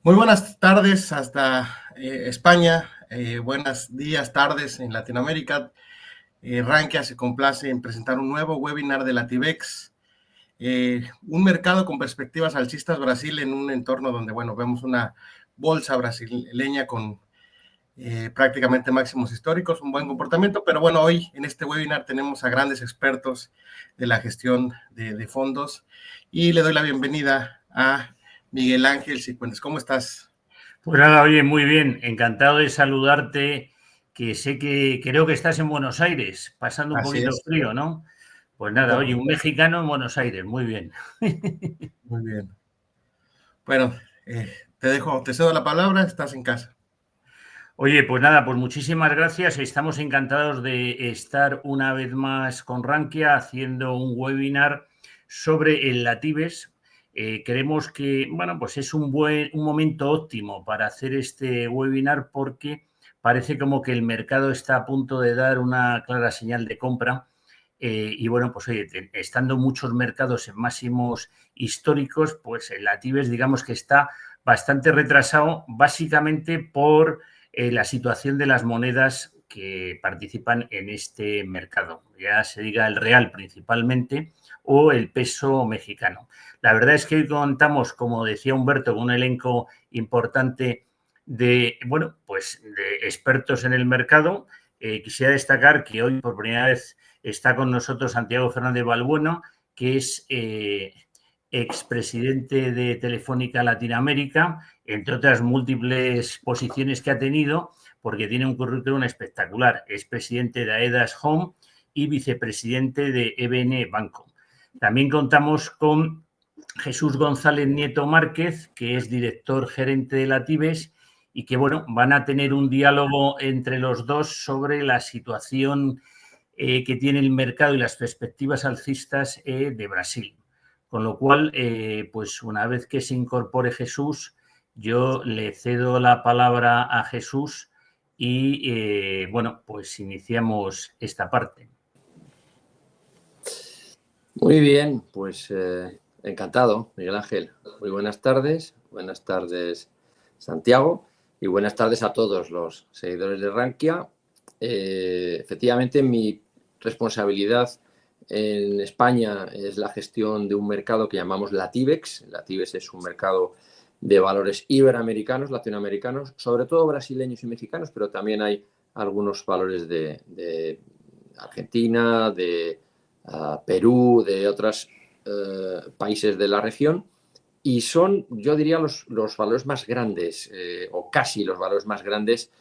Muy buenas tardes hasta España, buenos días, tardes en Latinoamérica. Rankia se complace en presentar un nuevo webinar de Latibex, un mercado con perspectivas alcistas Brasil en un entorno donde, bueno, vemos una bolsa brasileña con prácticamente máximos históricos, un buen comportamiento, pero bueno, hoy en este webinar tenemos a grandes expertos de la gestión de fondos y le doy la bienvenida a Miguel Ángel Cifuentes. ¿Cómo estás? Pues nada, oye, muy bien, encantado de saludarte, que sé que creo que estás en Buenos Aires, pasando un Así poquito es. frío, ¿no? Pues Un nada, poco. oye, un mexicano en Buenos Aires, muy bien. Muy bien. Bueno, te cedo la palabra, estás en casa. Oye, pues nada, pues muchísimas gracias. Estamos encantados de estar una vez más con Rankia haciendo un webinar sobre el Latibes. Creemos que, bueno, pues es un momento óptimo para hacer este webinar porque parece como que el mercado está a punto de dar una clara señal de compra. Y bueno, pues oye, estando muchos mercados en máximos históricos, pues el Latibes digamos que está bastante retrasado, básicamente por la situación de las monedas que participan en este mercado, ya se diga el real principalmente o el peso mexicano. La verdad es que hoy contamos, como decía Humberto, con un elenco importante de, bueno, pues de expertos en el mercado. Quisiera destacar que hoy por primera vez está con nosotros Santiago Fernández Balbuena, que es expresidente de Telefónica Latinoamérica, entre otras múltiples posiciones que ha tenido, porque tiene un currículum espectacular. Es presidente de AEDAS Home y vicepresidente de EBN Banco. También contamos con Jesús González Nieto Márquez, que es director gerente de Latibes y que, bueno, van a tener un diálogo entre los dos sobre la situación que tiene el mercado y las perspectivas alcistas de Brasil. Con lo cual, pues una vez que se incorpore Jesús, yo le cedo la palabra a Jesús y, bueno, pues iniciamos esta parte. Muy bien, pues encantado, Miguel Ángel. Muy buenas tardes Santiago, y buenas tardes a todos los seguidores de Rankia. Efectivamente, mi responsabilidad en España es la gestión de un mercado que llamamos Latibex. Latibex es un mercado de valores iberoamericanos, latinoamericanos, sobre todo brasileños y mexicanos, pero también hay algunos valores de Argentina, de Perú, de otros países de la región, y son, yo diría, los valores más grandes, o casi los valores más grandes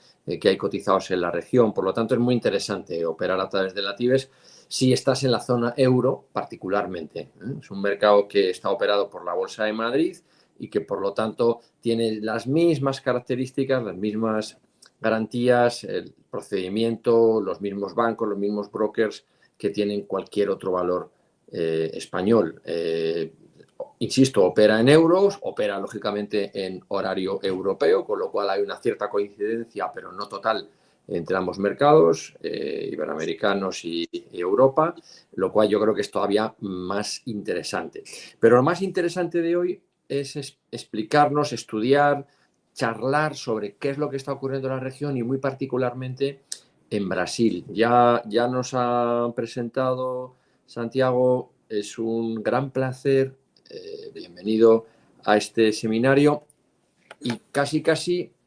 que hay cotizados en la región. Por lo tanto, es muy interesante operar a través de Latibes si estás en la zona euro particularmente. Es un mercado que está operado por la Bolsa de Madrid y que, por lo tanto, tiene las mismas características, las mismas garantías, el procedimiento, los mismos bancos, los mismos brokers que tienen cualquier otro valor español. Insisto, opera en euros, opera lógicamente en horario europeo, con lo cual hay una cierta coincidencia, pero no total, entre ambos mercados, iberoamericanos y Europa, lo cual yo creo que es todavía más interesante. Pero lo más interesante de hoy es explicarnos, estudiar, charlar sobre qué es lo que está ocurriendo en la región y muy particularmente en Brasil. Ya nos ha presentado Santiago, es un gran placer. Bienvenido a este seminario y casi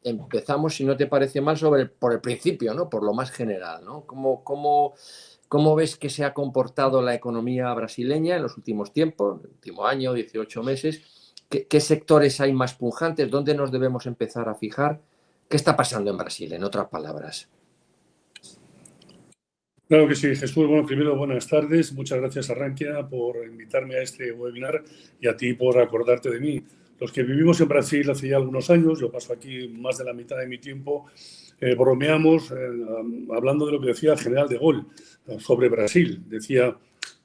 empezamos, si no te parece mal, por el principio, ¿no? Por lo más general, ¿no? ¿Cómo ves que se ha comportado la economía brasileña en los últimos tiempos, el último año, 18 meses? ¿Qué sectores hay más pujantes? ¿Dónde nos debemos empezar a fijar? ¿Qué está pasando en Brasil, en otras palabras? Claro que sí, Jesús. Bueno, primero, buenas tardes. Muchas gracias a Rankia por invitarme a este webinar y a ti por acordarte de mí. Los que vivimos en Brasil hace ya algunos años, yo paso aquí más de la mitad de mi tiempo, bromeamos hablando de lo que decía el general de Gaulle sobre Brasil. Decía,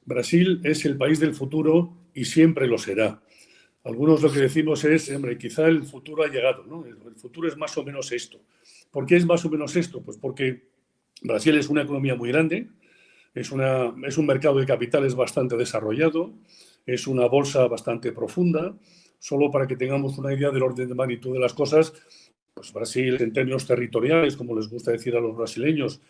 Brasil es el país del futuro y siempre lo será. Algunos lo que decimos es, hombre, quizá el futuro ha llegado, ¿no? El futuro es más o menos esto. ¿Por qué es más o menos esto? Pues porque Brasil es una economía muy grande, es un mercado de capitales bastante desarrollado, es una bolsa bastante profunda, Solo para que tengamos una idea del orden de magnitud de las cosas, pues Brasil, en términos territoriales, como les gusta decir a los brasileños,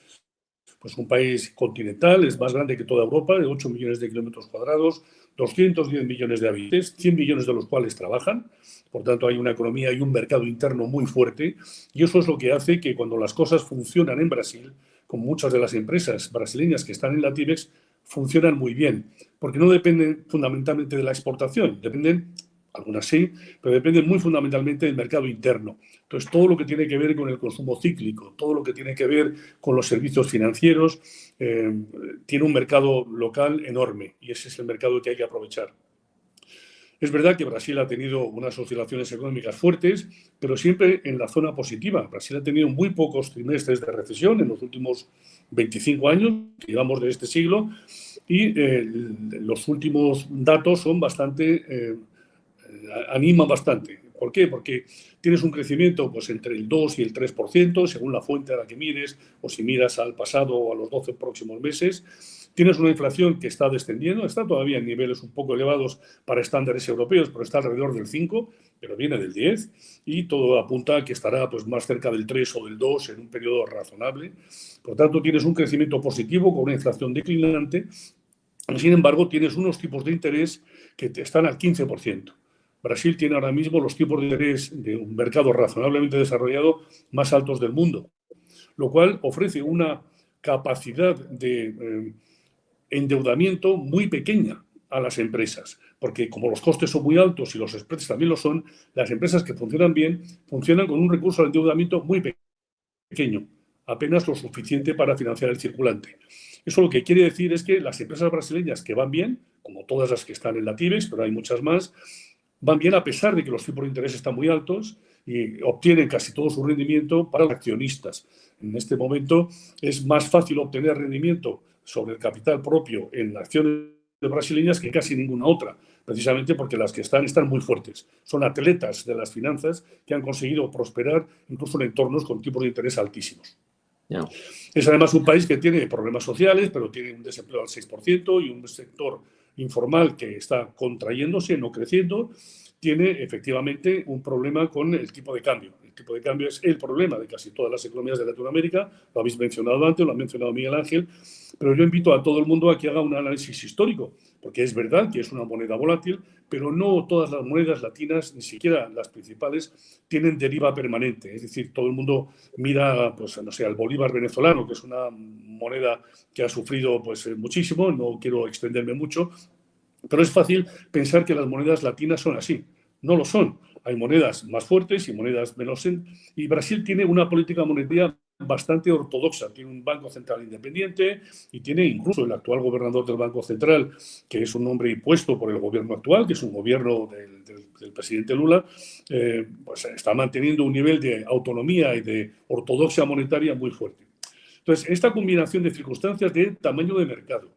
pues un país continental, es más grande que toda Europa, de 8 millones de kilómetros cuadrados, 210 millones de habitantes, 100 millones de los cuales trabajan. Por tanto, hay una economía y un mercado interno muy fuerte. Y eso es lo que hace que cuando las cosas funcionan en Brasil, como muchas de las empresas brasileñas que están en la TIBEX, funcionan muy bien. Porque no dependen fundamentalmente de la exportación, dependen, algunas sí, pero dependen muy fundamentalmente del mercado interno. Entonces, todo lo que tiene que ver con el consumo cíclico, todo lo que tiene que ver con los servicios financieros, tiene un mercado local enorme y ese es el mercado que hay que aprovechar. Es verdad que Brasil ha tenido unas oscilaciones económicas fuertes, pero siempre en la zona positiva. Brasil ha tenido muy pocos trimestres de recesión en los últimos 25 años, que llevamos de este siglo, y los últimos datos son bastante, animan bastante. ¿Por qué? Porque tienes un crecimiento pues, entre el 2 y el 3%, según la fuente a la que mires, o si miras al pasado o a los 12 próximos meses. Tienes una inflación que está descendiendo, está todavía en niveles un poco elevados para estándares europeos, pero está alrededor del 5, pero viene del 10, y todo apunta a que estará pues, más cerca del 3 o del 2 en un periodo razonable. Por tanto, tienes un crecimiento positivo con una inflación declinante. Sin embargo, tienes unos tipos de interés que están al 15%. Brasil tiene ahora mismo los tipos de interés de un mercado razonablemente desarrollado más altos del mundo, lo cual ofrece una capacidad de endeudamiento muy pequeña a las empresas, porque como los costes son muy altos y los spreads también lo son, las empresas que funcionan bien funcionan con un recurso al endeudamiento muy pequeño, apenas lo suficiente para financiar el circulante. Eso lo que quiere decir es que las empresas brasileñas que van bien, como todas las que están en la TIBEX, pero hay muchas más, van bien a pesar de que los tipos de interés están muy altos y obtienen casi todo su rendimiento para los accionistas. En este momento es más fácil obtener rendimiento sobre el capital propio en acciones brasileñas que casi ninguna otra, precisamente porque las que están muy fuertes. Son atletas de las finanzas que han conseguido prosperar incluso en entornos con tipos de interés altísimos. Yeah. Es además un país que tiene problemas sociales, pero tiene un desempleo al 6% y un sector informal que está contrayéndose, no creciendo. Tiene efectivamente un problema con el tipo de cambio. El tipo de cambio es el problema de casi todas las economías de Latinoamérica. Lo habéis mencionado antes, lo ha mencionado Miguel Ángel, pero yo invito a todo el mundo a que haga un análisis histórico, porque es verdad que es una moneda volátil, pero no todas las monedas latinas, ni siquiera las principales, tienen deriva permanente. Es decir, todo el mundo mira, pues, no sé, al bolívar venezolano, que es una moneda que ha sufrido pues, muchísimo, no quiero extenderme mucho, pero es fácil pensar que las monedas latinas son así. No lo son. Hay monedas más fuertes y monedas menos. Y Brasil tiene una política monetaria bastante ortodoxa. Tiene un banco central independiente y tiene incluso el actual gobernador del Banco Central, que es un hombre impuesto por el gobierno actual, que es un gobierno del presidente Lula, pues está manteniendo un nivel de autonomía y de ortodoxia monetaria muy fuerte. Entonces, esta combinación de circunstancias de tamaño de mercado,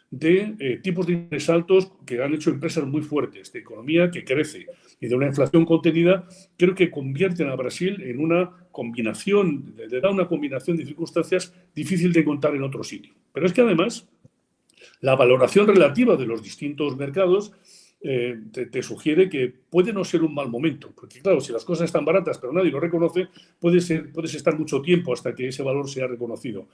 de tipos de interés altos que han hecho empresas muy fuertes, de economía que crece y de una inflación contenida, creo que convierten a Brasil en una combinación, le da una combinación de circunstancias difícil de contar en otro sitio. Pero es que además la valoración relativa de los distintos mercados te sugiere que puede no ser un mal momento, porque claro, si las cosas están baratas pero nadie lo reconoce, puedes estar mucho tiempo hasta que ese valor sea reconocido.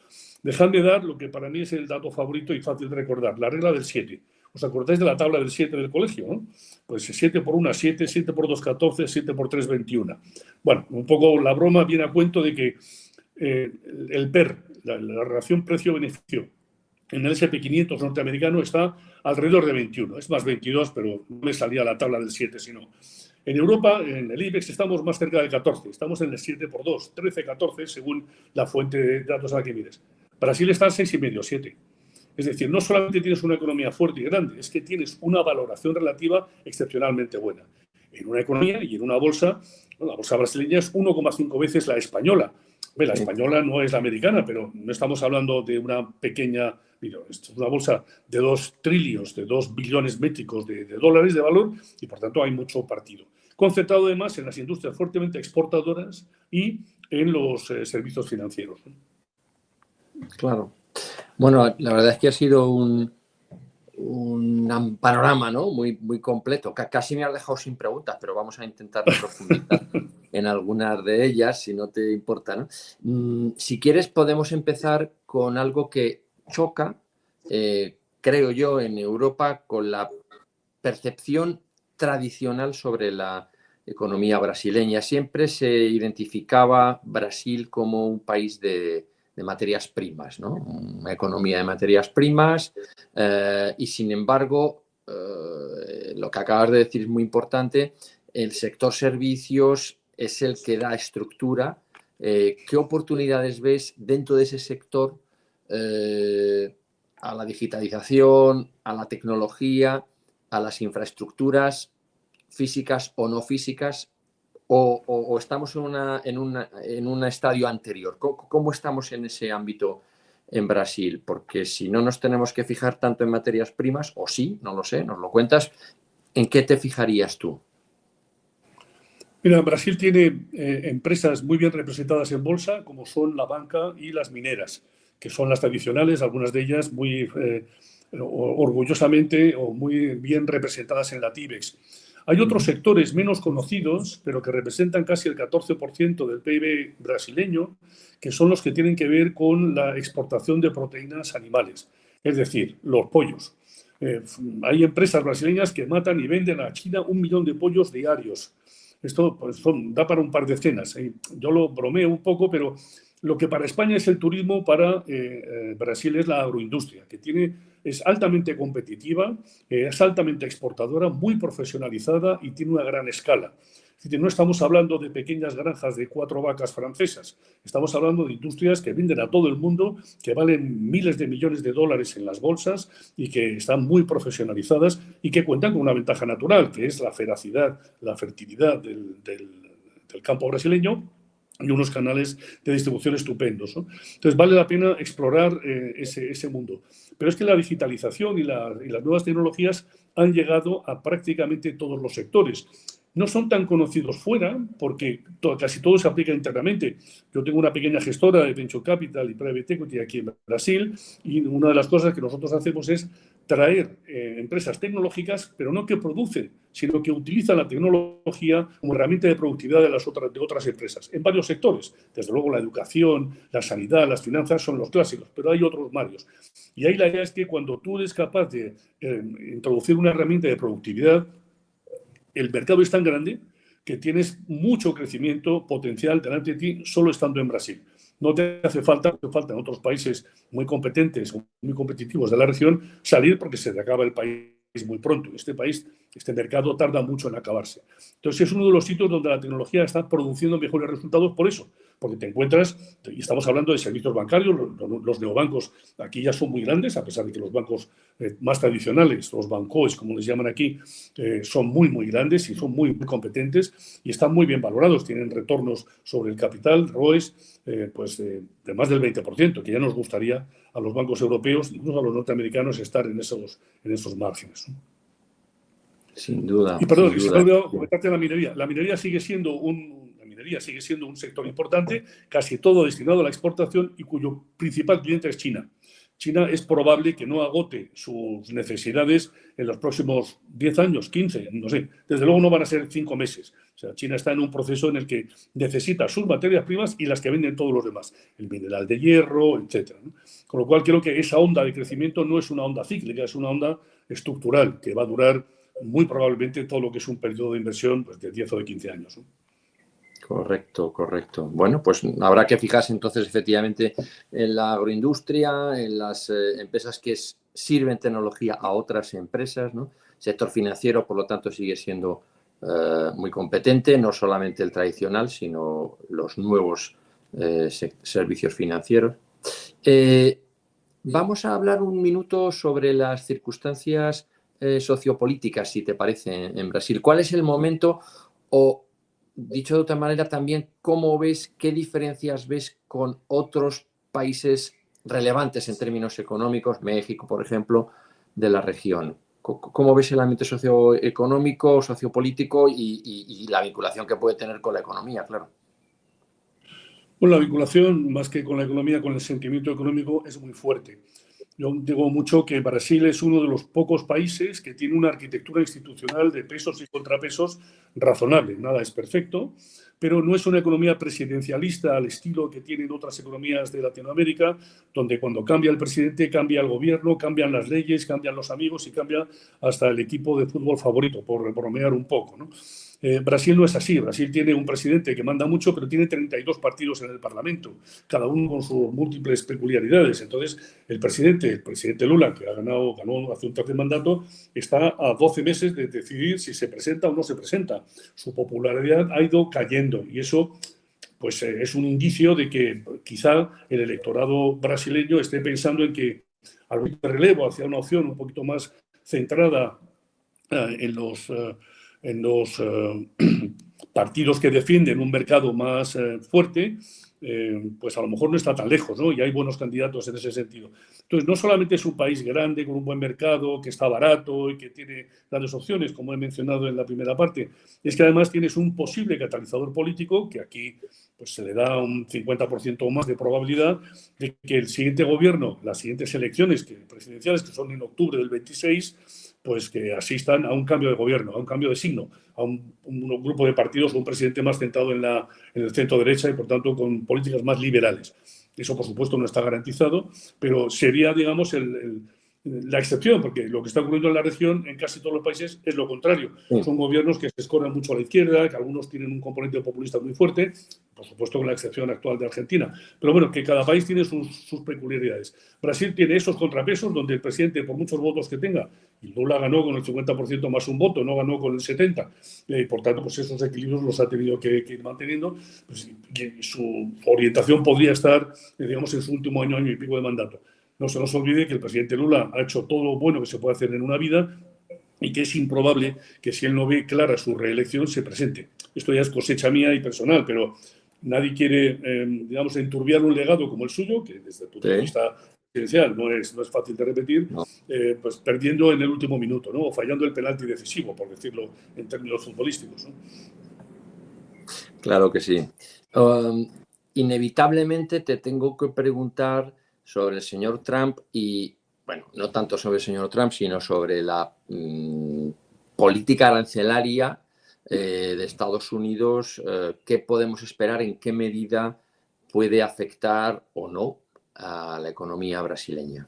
Dejadme dar lo que para mí es el dato favorito y fácil de recordar, la regla del 7. ¿Os acordáis de la tabla del 7 del colegio? ¿No? Pues 7 por 1, 7, 7 por 2, 14, 7 por 3, 21. Bueno, un poco la broma viene a cuento de que el PER, la relación precio-beneficio, en el S&P 500 norteamericano está alrededor de 21, es más 22, pero no me salía la tabla del 7, sino. En Europa, en el IBEX, estamos más cerca de 14, estamos en el 7 por 2, 13, 14, según la fuente de datos a la que mires. Brasil está al 6,5, 7. Es decir, no solamente tienes una economía fuerte y grande, es que tienes una valoración relativa excepcionalmente buena. En una economía y en una bolsa, bueno, la bolsa brasileña es 1,5 veces la española. La española no es la americana, pero no estamos hablando de una pequeña... Mira, esto es una bolsa de 2 trillones, de 2 billones métricos de dólares de valor y, por tanto, hay mucho partido. Concentrado, además, en las industrias fuertemente exportadoras y en los servicios financieros. Claro. Bueno, la verdad es que ha sido una un panorama, ¿no? Muy completo. Casi me has dejado sin preguntas, pero vamos a intentar profundizar en algunas de ellas, si no te importa, ¿no? Si quieres, podemos empezar con algo que choca, creo yo, en Europa con la percepción tradicional sobre la economía brasileña. Siempre se identificaba Brasil como un país de materias primas, ¿no? Una economía de materias primas, y sin embargo, lo que acabas de decir es muy importante, el sector servicios es el que da estructura. ¿Qué oportunidades ves dentro de ese sector a la digitalización, a la tecnología, a las infraestructuras físicas o no físicas? ¿O estamos en un estadio anterior? ¿Cómo estamos en ese ámbito en Brasil? Porque si no nos tenemos que fijar tanto en materias primas, o sí, no lo sé, nos lo cuentas, ¿en qué te fijarías tú? Mira, Brasil tiene empresas muy bien representadas en bolsa, como son la banca y las mineras, que son las tradicionales, algunas de ellas muy orgullosamente o muy bien representadas en la TIBEX. Hay otros sectores menos conocidos, pero que representan casi el 14% del PIB brasileño, que son los que tienen que ver con la exportación de proteínas animales, es decir, los pollos. Hay empresas brasileñas que matan y venden a China 1 millón de pollos diarios. Esto pues, da para un par de cenas. Yo lo bromeo un poco, pero lo que para España es el turismo, para Brasil es la agroindustria, que es altamente competitiva, es altamente exportadora, muy profesionalizada y tiene una gran escala. Es decir, no estamos hablando de pequeñas granjas de 4 vacas francesas, estamos hablando de industrias que venden a todo el mundo, que valen miles de millones de dólares en las bolsas y que están muy profesionalizadas y que cuentan con una ventaja natural, que es la feracidad, la fertilidad del campo brasileño y unos canales de distribución estupendos, ¿no? Entonces, vale la pena explorar ese mundo. Pero es que la digitalización y las nuevas tecnologías han llegado a prácticamente todos los sectores. No son tan conocidos fuera porque casi todo se aplica internamente. Yo tengo una pequeña gestora de Venture Capital y Private Equity aquí en Brasil y una de las cosas que nosotros hacemos es traer empresas tecnológicas, pero no que producen, sino que utilizan la tecnología como herramienta de productividad de otras empresas, en varios sectores. Desde luego la educación, la sanidad, las finanzas son los clásicos, pero hay otros varios. Y ahí la idea es que cuando tú eres capaz de introducir una herramienta de productividad, el mercado es tan grande que tienes mucho crecimiento potencial delante de ti solo estando en Brasil. No te hace falta en otros países muy competentes, muy competitivos de la región, salir porque se te acaba el país muy pronto. Este mercado tarda mucho en acabarse. Entonces es uno de los sitios donde la tecnología está produciendo mejores resultados por eso, porque te encuentras, y estamos hablando de servicios bancarios, los neobancos aquí ya son muy grandes, a pesar de que los bancos más tradicionales, los bancos, como les llaman aquí, son muy grandes y son muy competentes y están muy bien valorados, tienen retornos sobre el capital, ROEs, de más del 20%, que ya nos gustaría a los bancos europeos, incluso a los norteamericanos, estar en esos márgenes, ¿no? Sin duda. Y perdón, sin se duda. me ha olvidado comentarte la minería. La minería sigue siendo un sector importante, casi todo destinado a la exportación y cuyo principal cliente es China. China es probable que no agote sus necesidades en los próximos 10 años, 15, no sé. Desde luego no van a ser 5 meses. O sea, China está en un proceso en el que necesita sus materias primas y las que venden todos los demás. El mineral de hierro, etc., ¿no? Con lo cual creo que esa onda de crecimiento no es una onda cíclica, es una onda estructural que va a durar muy probablemente todo lo que es un periodo de inversión de 10 o de 15 años, ¿no? Correcto. Bueno, pues habrá que fijarse entonces efectivamente en la agroindustria, en las empresas que sirven tecnología a otras empresas, ¿no? El sector financiero, por lo tanto, sigue siendo muy competente, no solamente el tradicional, sino los nuevos servicios financieros. Vamos a hablar un minuto sobre las circunstancias sociopolíticas, si te parece, en Brasil. ¿Cuál es el momento o, dicho de otra manera, también cómo ves, qué diferencias ves con otros países relevantes en términos económicos, México, por ejemplo, de la región? ¿Cómo ves el ambiente socioeconómico, sociopolítico y la vinculación que puede tener con la economía, claro? Bueno, la vinculación, más que con la economía, con el sentimiento económico, es muy fuerte. Yo digo mucho que Brasil es uno de los pocos países que tiene una arquitectura institucional de pesos y contrapesos razonable. Nada es perfecto, pero no es una economía presidencialista al estilo que tienen otras economías de Latinoamérica, donde cuando cambia el presidente, cambia el gobierno, cambian las leyes, cambian los amigos y cambia hasta el equipo de fútbol favorito, por bromear un poco, ¿no? Brasil no es así. Brasil tiene un presidente que manda mucho, pero tiene 32 partidos en el Parlamento, cada uno con sus múltiples peculiaridades. Entonces, el presidente Lula, que ganó hace un tercer mandato, está a 12 meses de decidir si se presenta o no se presenta. Su popularidad ha ido cayendo y eso pues, es un indicio de que quizá el electorado brasileño esté pensando en que algún relevo hacia una opción un poquito más centrada en los partidos que defienden un mercado más fuerte, pues a lo mejor no está tan lejos, ¿no? Y hay buenos candidatos en ese sentido. Entonces, no solamente es un país grande, con un buen mercado, que está barato y que tiene grandes opciones, como he mencionado en la primera parte, es que además tienes un posible catalizador político, que aquí pues, se le da un 50% o más de probabilidad de que el siguiente gobierno, las siguientes elecciones presidenciales, que son en octubre del 26, pues que asistan a un cambio de gobierno, a un cambio de signo, a un grupo de partidos o un presidente más centrado en el centro derecha y, por tanto, con políticas más liberales. Eso, por supuesto, no está garantizado, pero sería, digamos, la excepción, porque lo que está ocurriendo en la región, en casi todos los países, es lo contrario. Sí. Son gobiernos que se escoran mucho a la izquierda, que algunos tienen un componente populista muy fuerte, por supuesto con la excepción actual de Argentina. Pero bueno, que cada país tiene sus peculiaridades. Brasil tiene esos contrapesos donde el presidente, por muchos votos que tenga, y Lula ganó con el 50% más un voto, no ganó con el 70%, por tanto, pues esos equilibrios los ha tenido que ir manteniendo, pues, y su orientación podría estar, digamos, en su último año y pico de mandato. No se nos olvide que el presidente Lula ha hecho todo lo bueno que se puede hacer en una vida y que es improbable que, si él no ve clara su reelección, se presente. Esto ya es cosecha mía y personal, pero nadie quiere, digamos, enturbiar un legado como el suyo, que desde el punto de vista presidencial no es fácil de repetir, pues perdiendo en el último minuto, ¿no? O fallando el penalti decisivo, por decirlo en términos futbolísticos, ¿no? Claro que sí. Inevitablemente te tengo que preguntar sobre el señor Trump y, bueno, no tanto sobre el señor Trump, sino sobre la política arancelaria de Estados Unidos. ¿Qué podemos esperar? ¿En qué medida puede afectar o no a la economía brasileña?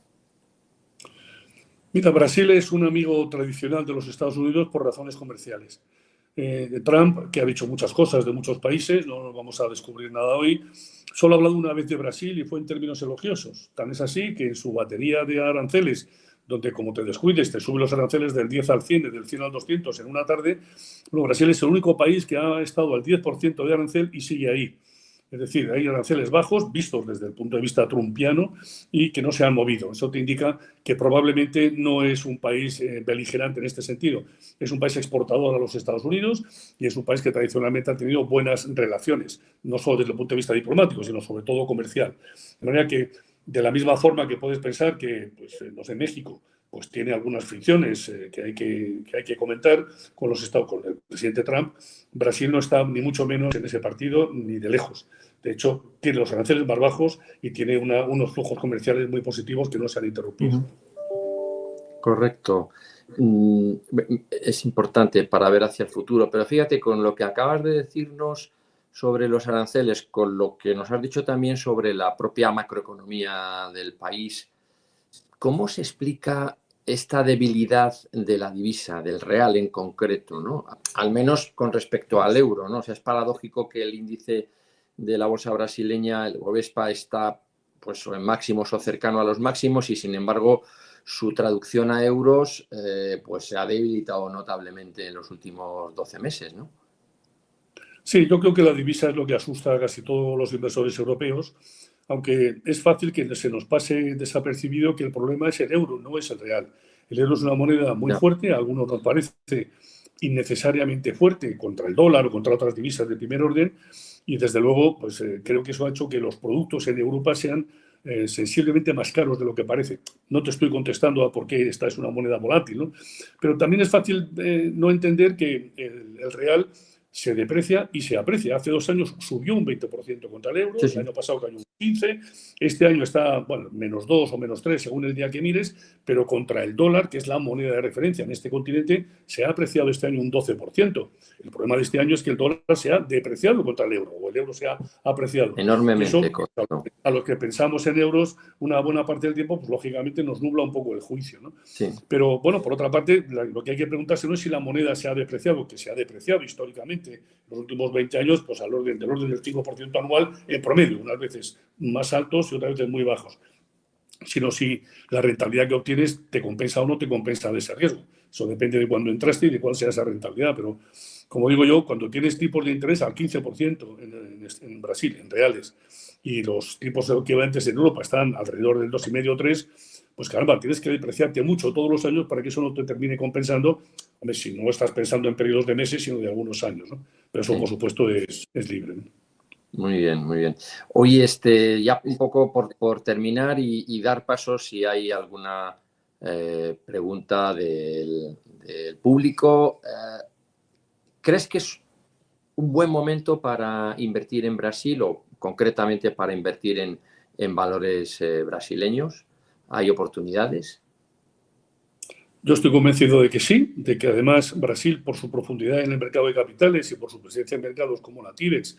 Mira, Brasil es un amigo tradicional de los Estados Unidos por razones comerciales. Trump, que ha dicho muchas cosas de muchos países, no nos vamos a descubrir nada hoy, solo ha hablado una vez de Brasil y fue en términos elogiosos. Tan es así que en su batería de aranceles, donde como te descuides te suben los aranceles del 10 al 100, del 100 al 200 en una tarde, bueno, Brasil es el único país que ha estado al 10% de arancel y sigue ahí. Es decir, hay aranceles bajos, vistos desde el punto de vista trumpiano, y que no se han movido. Eso te indica que probablemente no es un país beligerante en este sentido. Es un país exportador a los Estados Unidos y es un país que tradicionalmente ha tenido buenas relaciones, no solo desde el punto de vista diplomático, sino sobre todo comercial. De manera que, de la misma forma que puedes pensar que, pues, no sé, México pues tiene algunas fricciones que hay que comentar con el presidente Trump, Brasil no está ni mucho menos en ese partido, ni de lejos. De hecho, tiene los aranceles más bajos y tiene unos flujos comerciales muy positivos que no se han interrumpido. Correcto. Es importante para ver hacia el futuro, pero fíjate, con lo que acabas de decirnos sobre los aranceles, con lo que nos has dicho también sobre la propia macroeconomía del país, ¿cómo se explica esta debilidad de la divisa, del real en concreto, ¿no? Al menos con respecto al euro, ¿no? O sea, es paradójico que el índice de la bolsa brasileña, el Bovespa, está pues en máximos o cercano a los máximos y, sin embargo, su traducción a euros pues se ha debilitado notablemente en los últimos 12 meses, ¿no? Sí, yo creo que la divisa es lo que asusta a casi todos los inversores europeos, aunque es fácil que se nos pase desapercibido que el problema es el euro, no es el real. El euro es una moneda muy fuerte, a algunos nos parece innecesariamente fuerte contra el dólar o contra otras divisas de primer orden, y desde luego pues, creo que eso ha hecho que los productos en Europa sean sensiblemente más caros de lo que parece. No te estoy contestando a por qué esta es una moneda volátil, ¿no? Pero también es fácil no entender que el real se deprecia y se aprecia. Hace 2 años subió un 20% contra el euro, el año pasado cayó un 15%, este año está, bueno, -2 o -3 según el día que mires, pero contra el dólar, que es la moneda de referencia en este continente, se ha apreciado este año un 12%. El problema de este año es que el dólar se ha depreciado contra el euro, o el euro se ha apreciado. Enormemente. Y eso, a los que pensamos en euros una buena parte del tiempo, pues lógicamente nos nubla un poco el juicio, ¿no? Sí. Pero bueno, por otra parte, lo que hay que preguntarse no es si la moneda se ha depreciado, que se ha depreciado históricamente en los últimos 20 años, pues del orden del 5% anual en promedio, unas veces más altos y otras veces muy bajos, sino si la rentabilidad que obtienes te compensa o no te compensa de ese riesgo. Eso depende de cuándo entraste y de cuál sea esa rentabilidad, pero como digo yo, cuando tienes tipos de interés al 15% en Brasil, en reales, y los tipos equivalentes en Europa están alrededor del 2,5 o 3, pues caramba, tienes que depreciarte mucho todos los años para que eso no te termine compensando. Hombre, si no estás pensando en periodos de meses, sino de algunos años, ¿no? Pero eso, por supuesto, es libre, ¿no? Muy bien, muy bien. Oye, ya un poco por terminar y dar paso si hay alguna pregunta del público. ¿Crees que es un buen momento para invertir en Brasil o concretamente para invertir en valores brasileños? ¿Hay oportunidades? Yo estoy convencido de que sí, de que además Brasil, por su profundidad en el mercado de capitales y por su presencia en mercados como la TIBEX,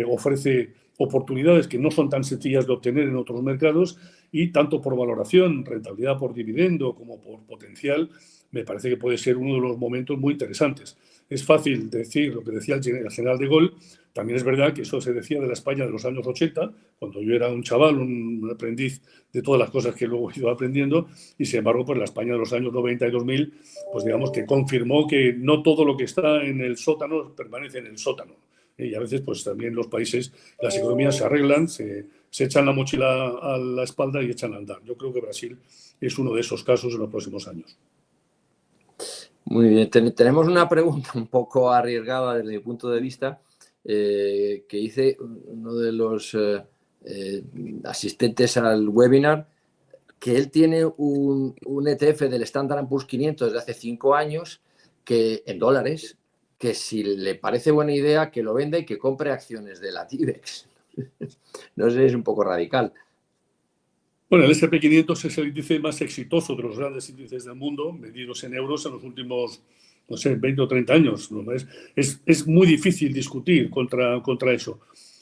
ofrece oportunidades que no son tan sencillas de obtener en otros mercados y tanto por valoración, rentabilidad por dividendo como por potencial, me parece que puede ser uno de los momentos muy interesantes. Es fácil decir lo que decía el general de Gaulle. También es verdad que eso se decía de la España de los años 80, cuando yo era un chaval, un aprendiz de todas las cosas que luego he ido aprendiendo, y sin embargo, pues la España de los años 90 y 2000, pues digamos que confirmó que no todo lo que está en el sótano permanece en el sótano. Y a veces, pues también los países, las economías se arreglan, se echan la mochila a la espalda y echan a andar. Yo creo que Brasil es uno de esos casos en los próximos años. Muy bien, tenemos una pregunta un poco arriesgada desde mi punto de vista, que hice uno de los asistentes al webinar, que él tiene un ETF del Standard & Poor's 500 desde hace 5 años, que en dólares, que si le parece buena idea que lo venda y que compre acciones de la TIBEX. No sé, es un poco radical. Bueno, el S&P 500 es el índice más exitoso de los grandes índices del mundo, medidos en euros en los últimos, no sé, 20 o 30 años. ¿No? Es muy difícil discutir contra eso.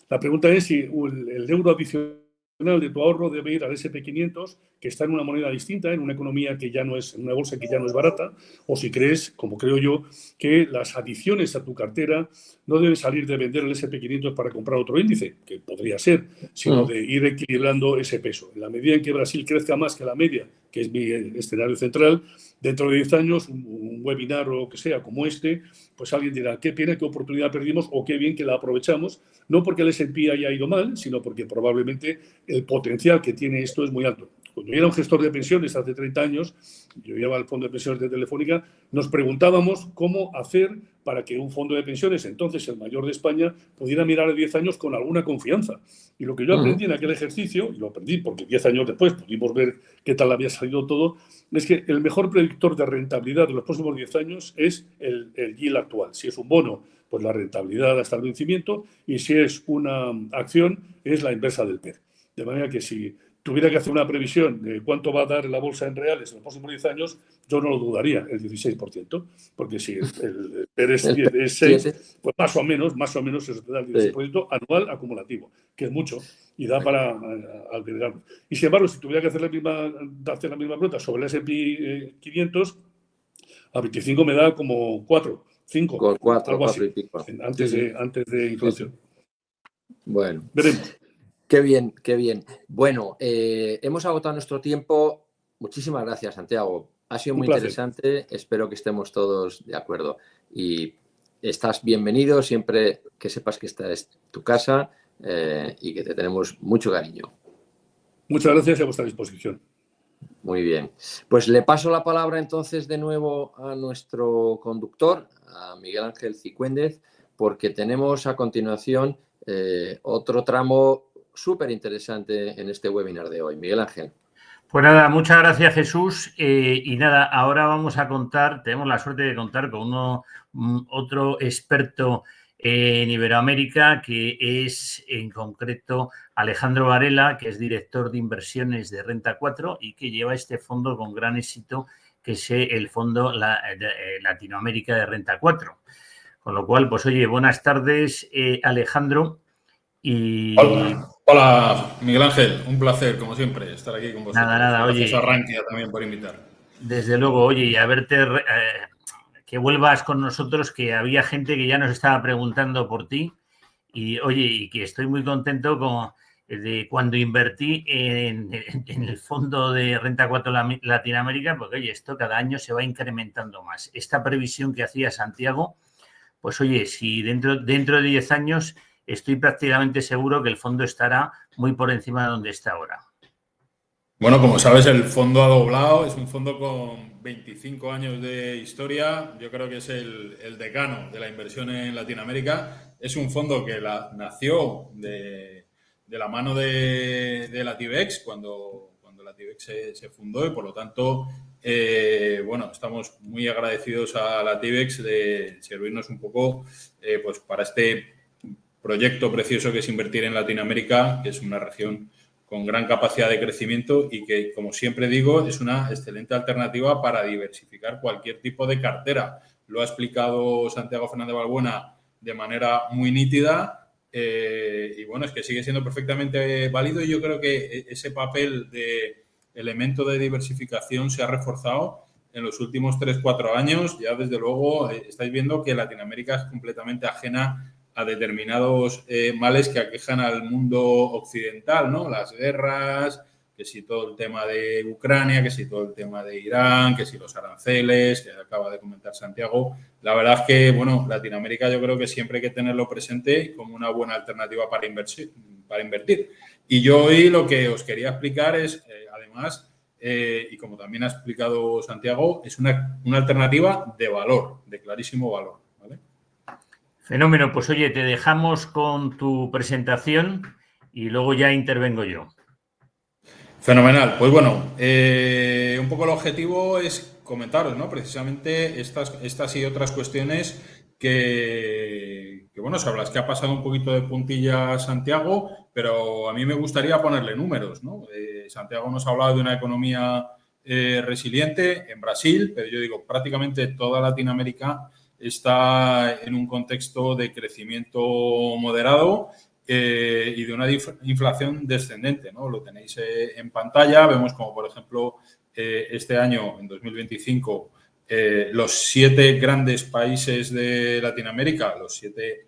La pregunta es si el euro adicional de tu ahorro debe ir al S&P 500, que está en una moneda distinta, en una economía que ya no es, en una bolsa que ya no es barata, o si crees, como creo yo, que las adiciones a tu cartera no deben salir de vender el S&P 500 para comprar otro índice, que podría ser, sino de ir equilibrando ese peso. En la medida en que Brasil crezca más que la media, que es mi escenario central, dentro de 10 años, un webinar o lo que sea como este, pues alguien dirá, qué pena, qué oportunidad perdimos o qué bien que la aprovechamos, no porque el S&P haya ido mal, sino porque probablemente el potencial que tiene esto es muy alto. Cuando yo era un gestor de pensiones hace 30 años, yo llevaba el fondo de pensiones de Telefónica, nos preguntábamos cómo hacer para que un fondo de pensiones, entonces el mayor de España, pudiera mirar a 10 años con alguna confianza. Y lo que yo aprendí en aquel ejercicio, y lo aprendí porque 10 años después pudimos ver qué tal había salido todo, es que el mejor predictor de rentabilidad de los próximos 10 años es el yield actual. Si es un bono, pues la rentabilidad hasta el vencimiento, y si es una acción, es la inversa del PER. De manera que si tuviera que hacer una previsión de cuánto va a dar la bolsa en reales en los próximos 10 años, yo no lo dudaría, el 16%, porque si el PER es 6, pues más o menos eso te da el 16% anual acumulativo, que es mucho y da para albergarlo. Y sin embargo, si tuviera que hacer la misma pregunta sobre el S&P 500, a 25 me da como 4, 5, algo así, antes de inflación. Bueno, veremos. Qué bien, qué bien. Bueno, hemos agotado nuestro tiempo. Muchísimas gracias, Santiago. Ha sido muy interesante. Espero que estemos todos de acuerdo. Y estás bienvenido siempre que sepas que esta es tu casa y que te tenemos mucho cariño. Muchas gracias y a vuestra disposición. Muy bien. Pues le paso la palabra entonces de nuevo a nuestro conductor, a Miguel Ángel Cicuéndez, porque tenemos a continuación otro tramo súper interesante en este webinar de hoy. Miguel Ángel. Pues nada, muchas gracias, Jesús. Y nada, ahora vamos a contar, tenemos la suerte de contar con otro experto en Iberoamérica, que es en concreto Alejandro Varela, que es director de inversiones de Renta 4 y que lleva este fondo con gran éxito, que es el fondo Latinoamérica de Renta 4. Con lo cual, pues oye, buenas tardes, Alejandro. Y... Hola, Miguel Ángel, un placer, como siempre, estar aquí con vosotros. Nada, Gracias oye, a Rankia también por invitar. Desde luego, oye, y a verte, que vuelvas con nosotros, que había gente que ya nos estaba preguntando por ti. Y oye, y que estoy muy contento de cuando invertí en el fondo de Renta 4 Latinoamérica, porque oye, esto cada año se va incrementando más. Esta previsión que hacía Santiago, pues oye, si dentro de 10 años estoy prácticamente seguro que el fondo estará muy por encima de donde está ahora. Bueno, como sabes, el fondo ha doblado, es un fondo con 25 años de historia, yo creo que es el decano de la inversión en Latinoamérica. Es un fondo que nació de la mano de Latibex cuando Latibex se fundó y por lo tanto, bueno, estamos muy agradecidos a Latibex de servirnos un poco pues para este proyecto precioso que es invertir en Latinoamérica, que es una región con gran capacidad de crecimiento y que, como siempre digo, es una excelente alternativa para diversificar cualquier tipo de cartera. Lo ha explicado Santiago Fernández Balbuena de manera muy nítida y, bueno, es que sigue siendo perfectamente válido y yo creo que ese papel de elemento de diversificación se ha reforzado en los últimos 3-4 años. Ya, desde luego, estáis viendo que Latinoamérica es completamente ajena a determinados males que aquejan al mundo occidental, ¿no? Las guerras, que si todo el tema de Ucrania, que si todo el tema de Irán, que si los aranceles, que acaba de comentar Santiago. La verdad es que, bueno, Latinoamérica yo creo que siempre hay que tenerlo presente como una buena alternativa para invertir. Y yo hoy lo que os quería explicar es, además, y como también ha explicado Santiago, es una alternativa de valor, de clarísimo valor. Fenómeno, pues oye, te dejamos con tu presentación y luego ya intervengo yo. Fenomenal. Pues bueno, un poco el objetivo es comentaros, ¿no? Precisamente estas y otras cuestiones bueno, sobre las que ha pasado un poquito de puntilla Santiago, pero a mí me gustaría ponerle números, ¿no? Santiago nos ha hablado de una economía resiliente en Brasil, pero yo digo, prácticamente toda Latinoamérica está en un contexto de crecimiento moderado y de una inflación descendente, ¿no? Lo tenéis en pantalla. Vemos como, por ejemplo, este año, en 2025, los 7 grandes países de Latinoamérica, los 7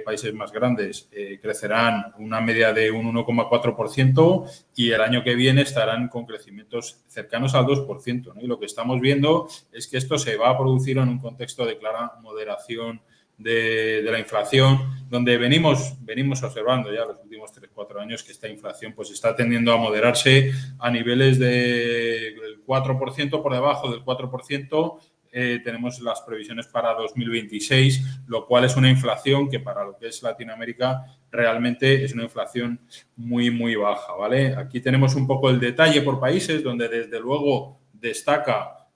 países más grandes, crecerán una media de un 1,4% y el año que viene estarán con crecimientos cercanos al 2%, ¿no? Y lo que estamos viendo es que esto se va a producir en un contexto de clara moderación de la inflación, donde venimos observando ya los últimos 3-4 años que esta inflación pues está tendiendo a moderarse a niveles del 4%, por debajo del 4%. Tenemos las previsiones para 2026, lo cual es una inflación que para lo que es Latinoamérica realmente es una inflación muy, muy baja, ¿vale? Aquí tenemos un poco el detalle por países, donde desde luego destaca,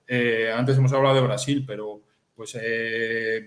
antes hemos hablado de Brasil, pero pues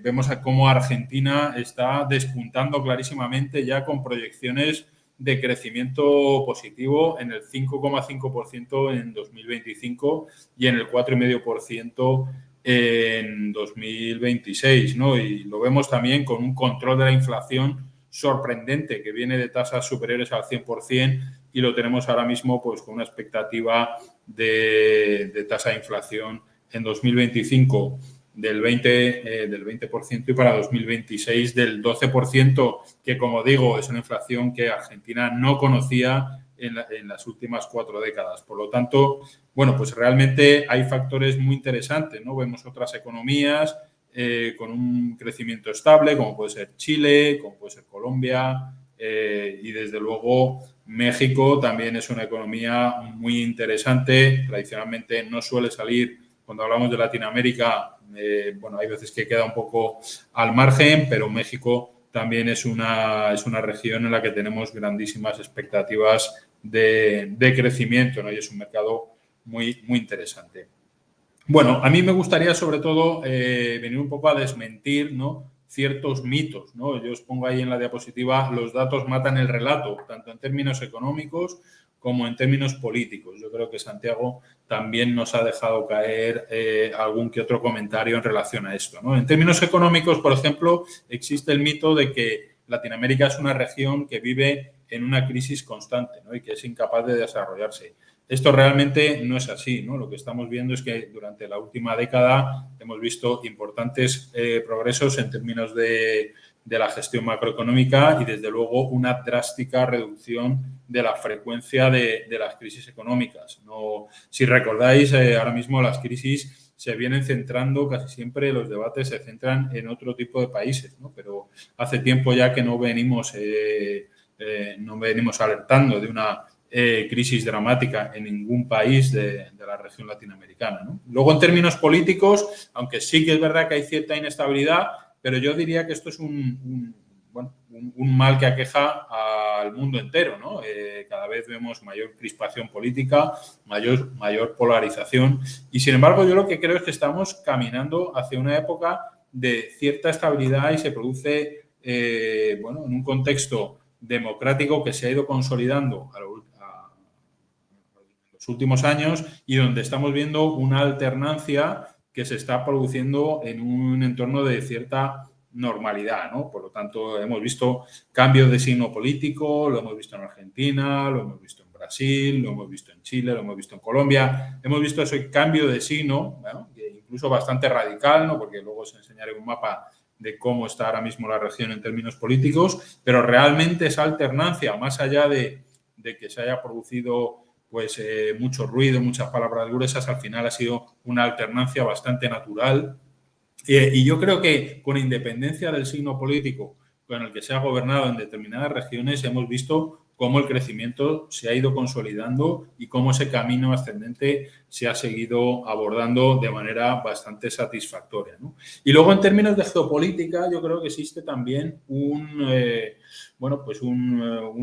vemos cómo Argentina está despuntando clarísimamente ya con proyecciones de crecimiento positivo en el 5,5% en 2025 y en el 4,5% en 2026, ¿no? Y lo vemos también con un control de la inflación sorprendente que viene de tasas superiores al 100% y lo tenemos ahora mismo pues con una expectativa de tasa de inflación en 2025 del 20% y para 2026 del 12%, que como digo es una inflación que Argentina no conocía en las últimas 4 décadas. Por lo tanto, bueno, pues realmente hay factores muy interesantes, ¿no? Vemos otras economías con un crecimiento estable, como puede ser Chile, como puede ser Colombia y desde luego México también es una economía muy interesante. Tradicionalmente no suele salir, cuando hablamos de Latinoamérica, bueno, hay veces que queda un poco al margen, pero México también es una región en la que tenemos grandísimas expectativas de crecimiento, ¿no? Y es un mercado muy, muy interesante. Bueno, a mí me gustaría sobre todo venir un poco a desmentir, ¿no? ciertos mitos, ¿no? Yo os pongo ahí en la diapositiva, los datos matan el relato, tanto en términos económicos como en términos políticos. Yo creo que Santiago también nos ha dejado caer algún que otro comentario en relación a esto, ¿no? En términos económicos, por ejemplo, existe el mito de que Latinoamérica es una región que vive en una crisis constante, ¿no? Y que es incapaz de desarrollarse. Esto realmente no es así, ¿no? Lo que estamos viendo es que durante la última década hemos visto importantes progresos en términos de la gestión macroeconómica y, desde luego, una drástica reducción de la frecuencia de las crisis económicas. No, si recordáis, ahora mismo las crisis se vienen centrando, casi siempre los debates se centran en otro tipo de países, ¿no? Pero hace tiempo ya que no venimos alertando de una crisis dramática en ningún país de la región latinoamericana, ¿no? Luego, en términos políticos, aunque sí que es verdad que hay cierta inestabilidad, pero yo diría que esto es un mal que aqueja al mundo entero, ¿no? Cada vez vemos mayor crispación política, mayor polarización y, sin embargo, yo lo que creo es que estamos caminando hacia una época de cierta estabilidad y se produce, en un contexto democrático que se ha ido consolidando a los últimos años y donde estamos viendo una alternancia que se está produciendo en un entorno de cierta normalidad, ¿no? Por lo tanto, hemos visto cambios de signo político, lo hemos visto en Argentina, lo hemos visto en Brasil, lo hemos visto en Chile, lo hemos visto en Colombia. Hemos visto ese cambio de signo, ¿no? Que incluso bastante radical, ¿no? Porque luego os enseñaré un mapa de cómo está ahora mismo la región en términos políticos, pero realmente esa alternancia, más allá de que se haya producido mucho ruido, muchas palabras gruesas, al final ha sido una alternancia bastante natural. Y yo creo que, con independencia del signo político con el que se ha gobernado en determinadas regiones, hemos visto cómo el crecimiento se ha ido consolidando y cómo ese camino ascendente se ha seguido abordando de manera bastante satisfactoria, ¿no? Y luego, en términos de geopolítica, yo creo que existe también un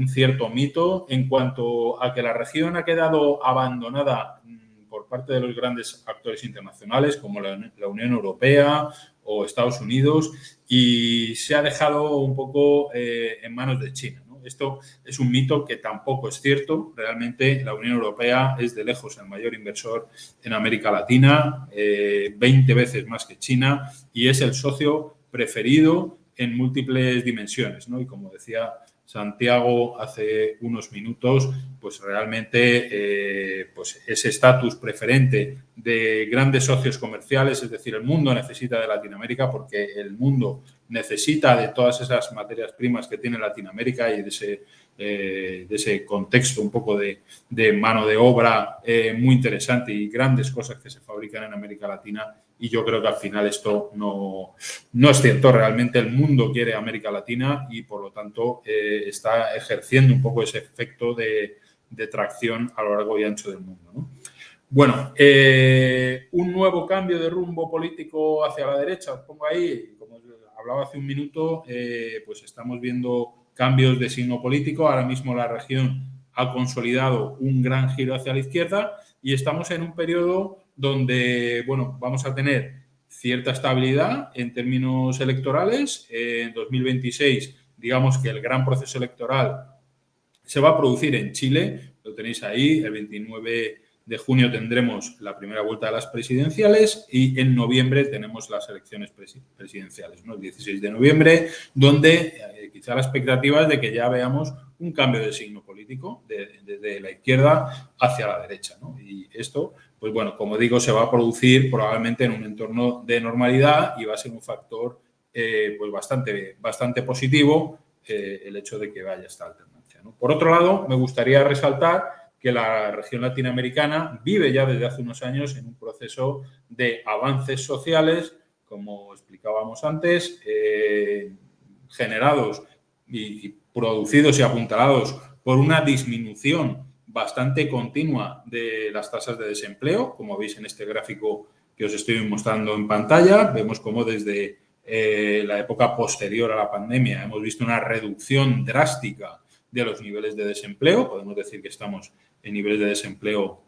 cierto mito en cuanto a que la región ha quedado abandonada por parte de los grandes actores internacionales como la Unión Europea o Estados Unidos y se ha dejado un poco en manos de China, ¿no? Esto es un mito que tampoco es cierto. Realmente la Unión Europea es de lejos el mayor inversor en América Latina, 20 veces más que China, y es el socio preferido en múltiples dimensiones, ¿no? Y como decía Santiago hace unos minutos, pues realmente ese estatus preferente de grandes socios comerciales, es decir, el mundo necesita de Latinoamérica porque el mundo necesita de todas esas materias primas que tiene Latinoamérica y de ese contexto un poco de mano de obra muy interesante y grandes cosas que se fabrican en América Latina. Y yo creo que al final esto no es cierto. Realmente el mundo quiere América Latina y, por lo tanto, está ejerciendo un poco ese efecto de tracción a lo largo y ancho del mundo, ¿no? Bueno, un nuevo cambio de rumbo político hacia la derecha, os pongo ahí, como os hablaba hace un minuto, pues estamos viendo cambios de signo político. Ahora mismo la región ha consolidado un gran giro hacia la izquierda y estamos en un periodo donde, vamos a tener cierta estabilidad en términos electorales. En 2026, digamos que el gran proceso electoral se va a producir en Chile, lo tenéis ahí, el 29 de junio tendremos la primera vuelta de las presidenciales y en noviembre tenemos las elecciones presidenciales, ¿no? El 16 de noviembre, donde quizá la expectativa es de que ya veamos un cambio de signo político desde la izquierda hacia la derecha, ¿no? Y esto, como digo, se va a producir probablemente en un entorno de normalidad y va a ser un factor bastante positivo el hecho de que vaya esta alternancia, ¿no? Por otro lado, me gustaría resaltar que la región latinoamericana vive ya desde hace unos años en un proceso de avances sociales, como explicábamos antes, generados y producidos y apuntalados por una disminución bastante continua de las tasas de desempleo. Como veis en este gráfico que os estoy mostrando en pantalla, vemos cómo desde la época posterior a la pandemia hemos visto una reducción drástica de los niveles de desempleo. Podemos decir que estamos en niveles de desempleo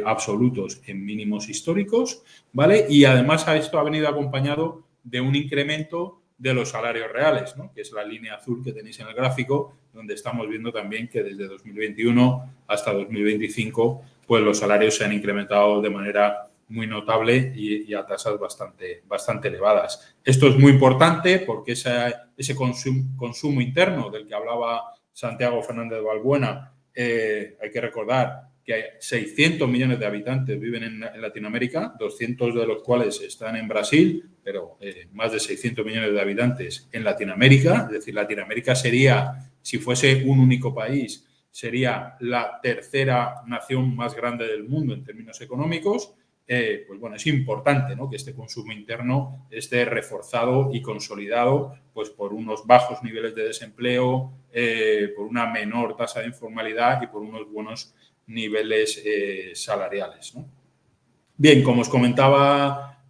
absolutos en mínimos históricos, ¿vale? Y además esto ha venido acompañado de un incremento de los salarios reales, ¿no? Que es la línea azul que tenéis en el gráfico, donde estamos viendo también que desde 2021 hasta 2025 pues los salarios se han incrementado de manera muy notable y a tasas bastante elevadas. Esto es muy importante porque ese consumo interno del que hablaba Santiago Fernández Balbuena, hay que recordar que hay 600 millones de habitantes viven en Latinoamérica, 200 de los cuales están en Brasil, pero más de 600 millones de habitantes en Latinoamérica. Es decir, Latinoamérica sería, si fuese un único país, sería la tercera nación más grande del mundo en términos económicos. Pues bueno, es importante, ¿no?, que este consumo interno esté reforzado y consolidado pues por unos bajos niveles de desempleo, por una menor tasa de informalidad y por unos buenos niveles salariales, ¿no? Bien, como os comentaba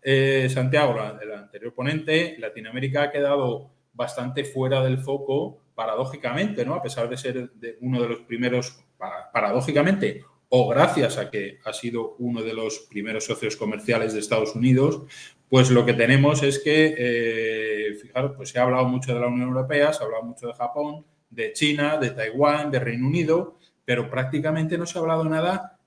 Santiago, el anterior ponente, Latinoamérica ha quedado bastante fuera del foco, paradójicamente, ¿no? A pesar de ser uno de los primeros, paradójicamente, o gracias a que ha sido uno de los primeros socios comerciales de Estados Unidos, pues lo que tenemos es que, fijaros, pues se ha hablado mucho de la Unión Europea, se ha hablado mucho de Japón, de China, de Taiwán, de Reino Unido, pero prácticamente no se ha hablado nada,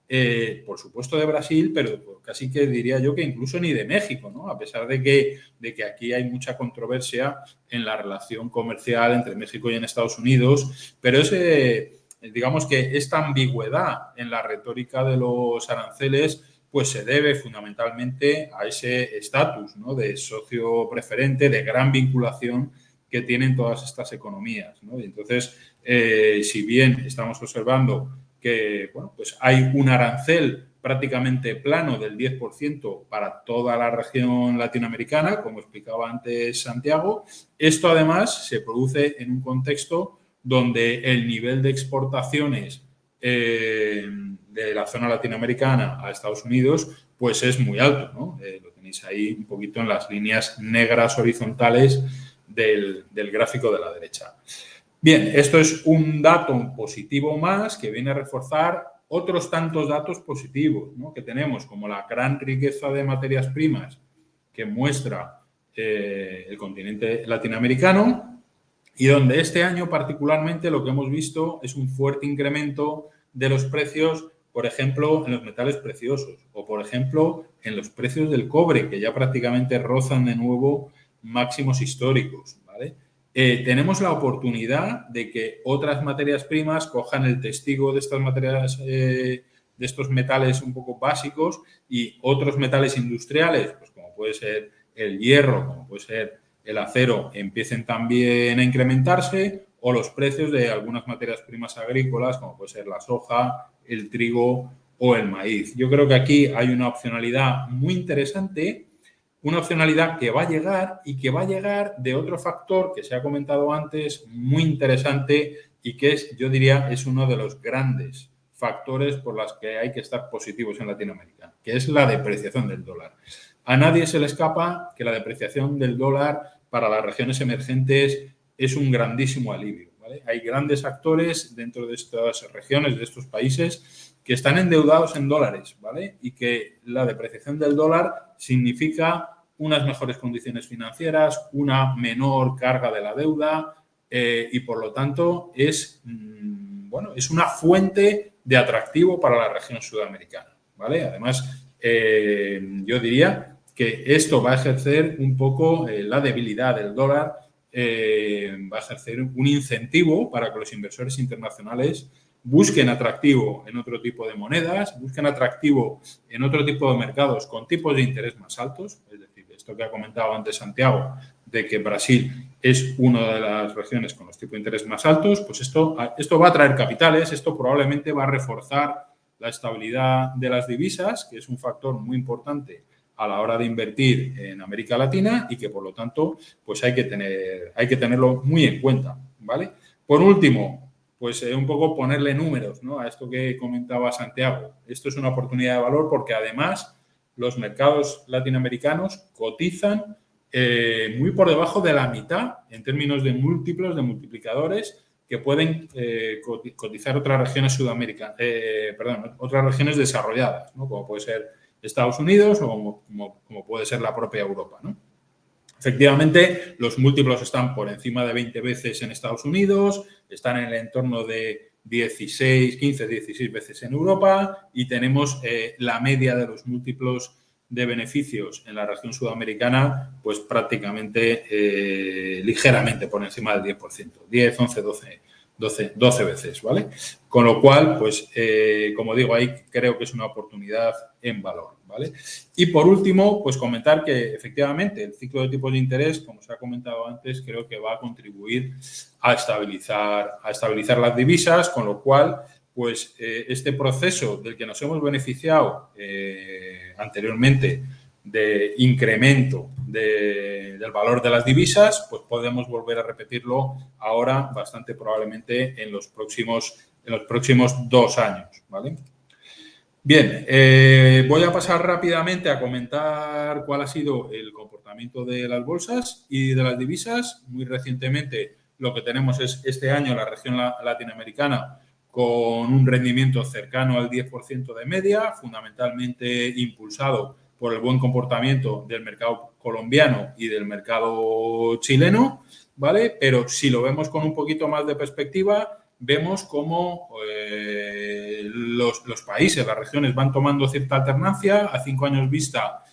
por supuesto, de Brasil, pero casi que diría yo que incluso ni de México, ¿no? A pesar de que aquí hay mucha controversia en la relación comercial entre México y en Estados Unidos, pero digamos que esta ambigüedad en la retórica de los aranceles pues se debe fundamentalmente a ese estatus, ¿no?, de socio preferente, de gran vinculación que tienen todas estas economías, ¿no? Y entonces, si bien estamos observando que, bueno, pues hay un arancel prácticamente plano del 10% para toda la región latinoamericana, como explicaba antes Santiago, esto además se produce en un contexto donde el nivel de exportaciones de la zona latinoamericana a Estados Unidos pues es muy alto, ¿no? Lo tenéis ahí un poquito en las líneas negras horizontales del gráfico de la derecha. Bien, esto es un dato positivo más que viene a reforzar otros tantos datos positivos, ¿no?, que tenemos, como la gran riqueza de materias primas que muestra el continente latinoamericano, y donde este año particularmente lo que hemos visto es un fuerte incremento de los precios, por ejemplo, en los metales preciosos o, por ejemplo, en los precios del cobre, que ya prácticamente rozan de nuevo máximos históricos, ¿vale? Tenemos la oportunidad de que otras materias primas cojan el testigo de estas materias, de estos metales un poco básicos, y otros metales industriales, pues como puede ser el hierro, como puede ser el acero, empiecen también a incrementarse, o los precios de algunas materias primas agrícolas, como puede ser la soja, el trigo o el maíz. Yo creo que aquí hay una opcionalidad muy interesante, una opcionalidad que va a llegar y que va a llegar de otro factor que se ha comentado antes, muy interesante, y que es, yo diría, es uno de los grandes factores por los que hay que estar positivos en Latinoamérica, que es la depreciación del dólar. A nadie se le escapa que la depreciación del dólar para las regiones emergentes es un grandísimo alivio, ¿vale? Hay grandes actores dentro de estas regiones, de estos países, que están endeudados en dólares, ¿vale? Y que la depreciación del dólar significa unas mejores condiciones financieras, una menor carga de la deuda, y por lo tanto es una fuente de atractivo para la región sudamericana, ¿vale? Además, yo diría que esto va a ejercer un poco la debilidad del dólar, va a ejercer un incentivo para que los inversores internacionales busquen atractivo en otro tipo de monedas, busquen atractivo en otro tipo de mercados con tipos de interés más altos. Es decir, esto que ha comentado antes Santiago, de que Brasil es una de las regiones con los tipos de interés más altos, pues esto va a traer capitales, esto probablemente va a reforzar la estabilidad de las divisas, que es un factor muy importante a la hora de invertir en América Latina y que, por lo tanto, pues hay que tenerlo muy en cuenta, ¿vale? Por último, pues un poco ponerle números, ¿no?, a esto que comentaba Santiago. Esto es una oportunidad de valor porque, además, los mercados latinoamericanos cotizan muy por debajo de la mitad en términos de múltiplos, de multiplicadores, que pueden cotizar otras regiones otras regiones desarrolladas, ¿no?, como puede ser Estados Unidos o como puede ser la propia Europa, ¿no? Efectivamente, los múltiplos están por encima de 20 veces en Estados Unidos, están en el entorno de 16, 15, 16 veces en Europa y tenemos la media de los múltiplos de beneficios en la región sudamericana, pues prácticamente ligeramente por encima del 10%, 10, 11, 12 veces, ¿vale? Con lo cual, pues, como digo, ahí creo que es una oportunidad en valor, ¿vale? Y por último, pues comentar que efectivamente el ciclo de tipos de interés, como se ha comentado antes, creo que va a contribuir a estabilizar las divisas, con lo cual, pues, este proceso del que nos hemos beneficiado anteriormente de incremento del valor de las divisas, pues podemos volver a repetirlo ahora bastante probablemente en los próximos 2 años, ¿vale? Bien, voy a pasar rápidamente a comentar cuál ha sido el comportamiento de las bolsas y de las divisas. Muy recientemente lo que tenemos es este año la región latinoamericana con un rendimiento cercano al 10% de media, fundamentalmente impulsado por el buen comportamiento del mercado colombiano y del mercado chileno, ¿vale? Pero si lo vemos con un poquito más de perspectiva, vemos cómo los países, las regiones van tomando cierta alternancia. A 5 años vista,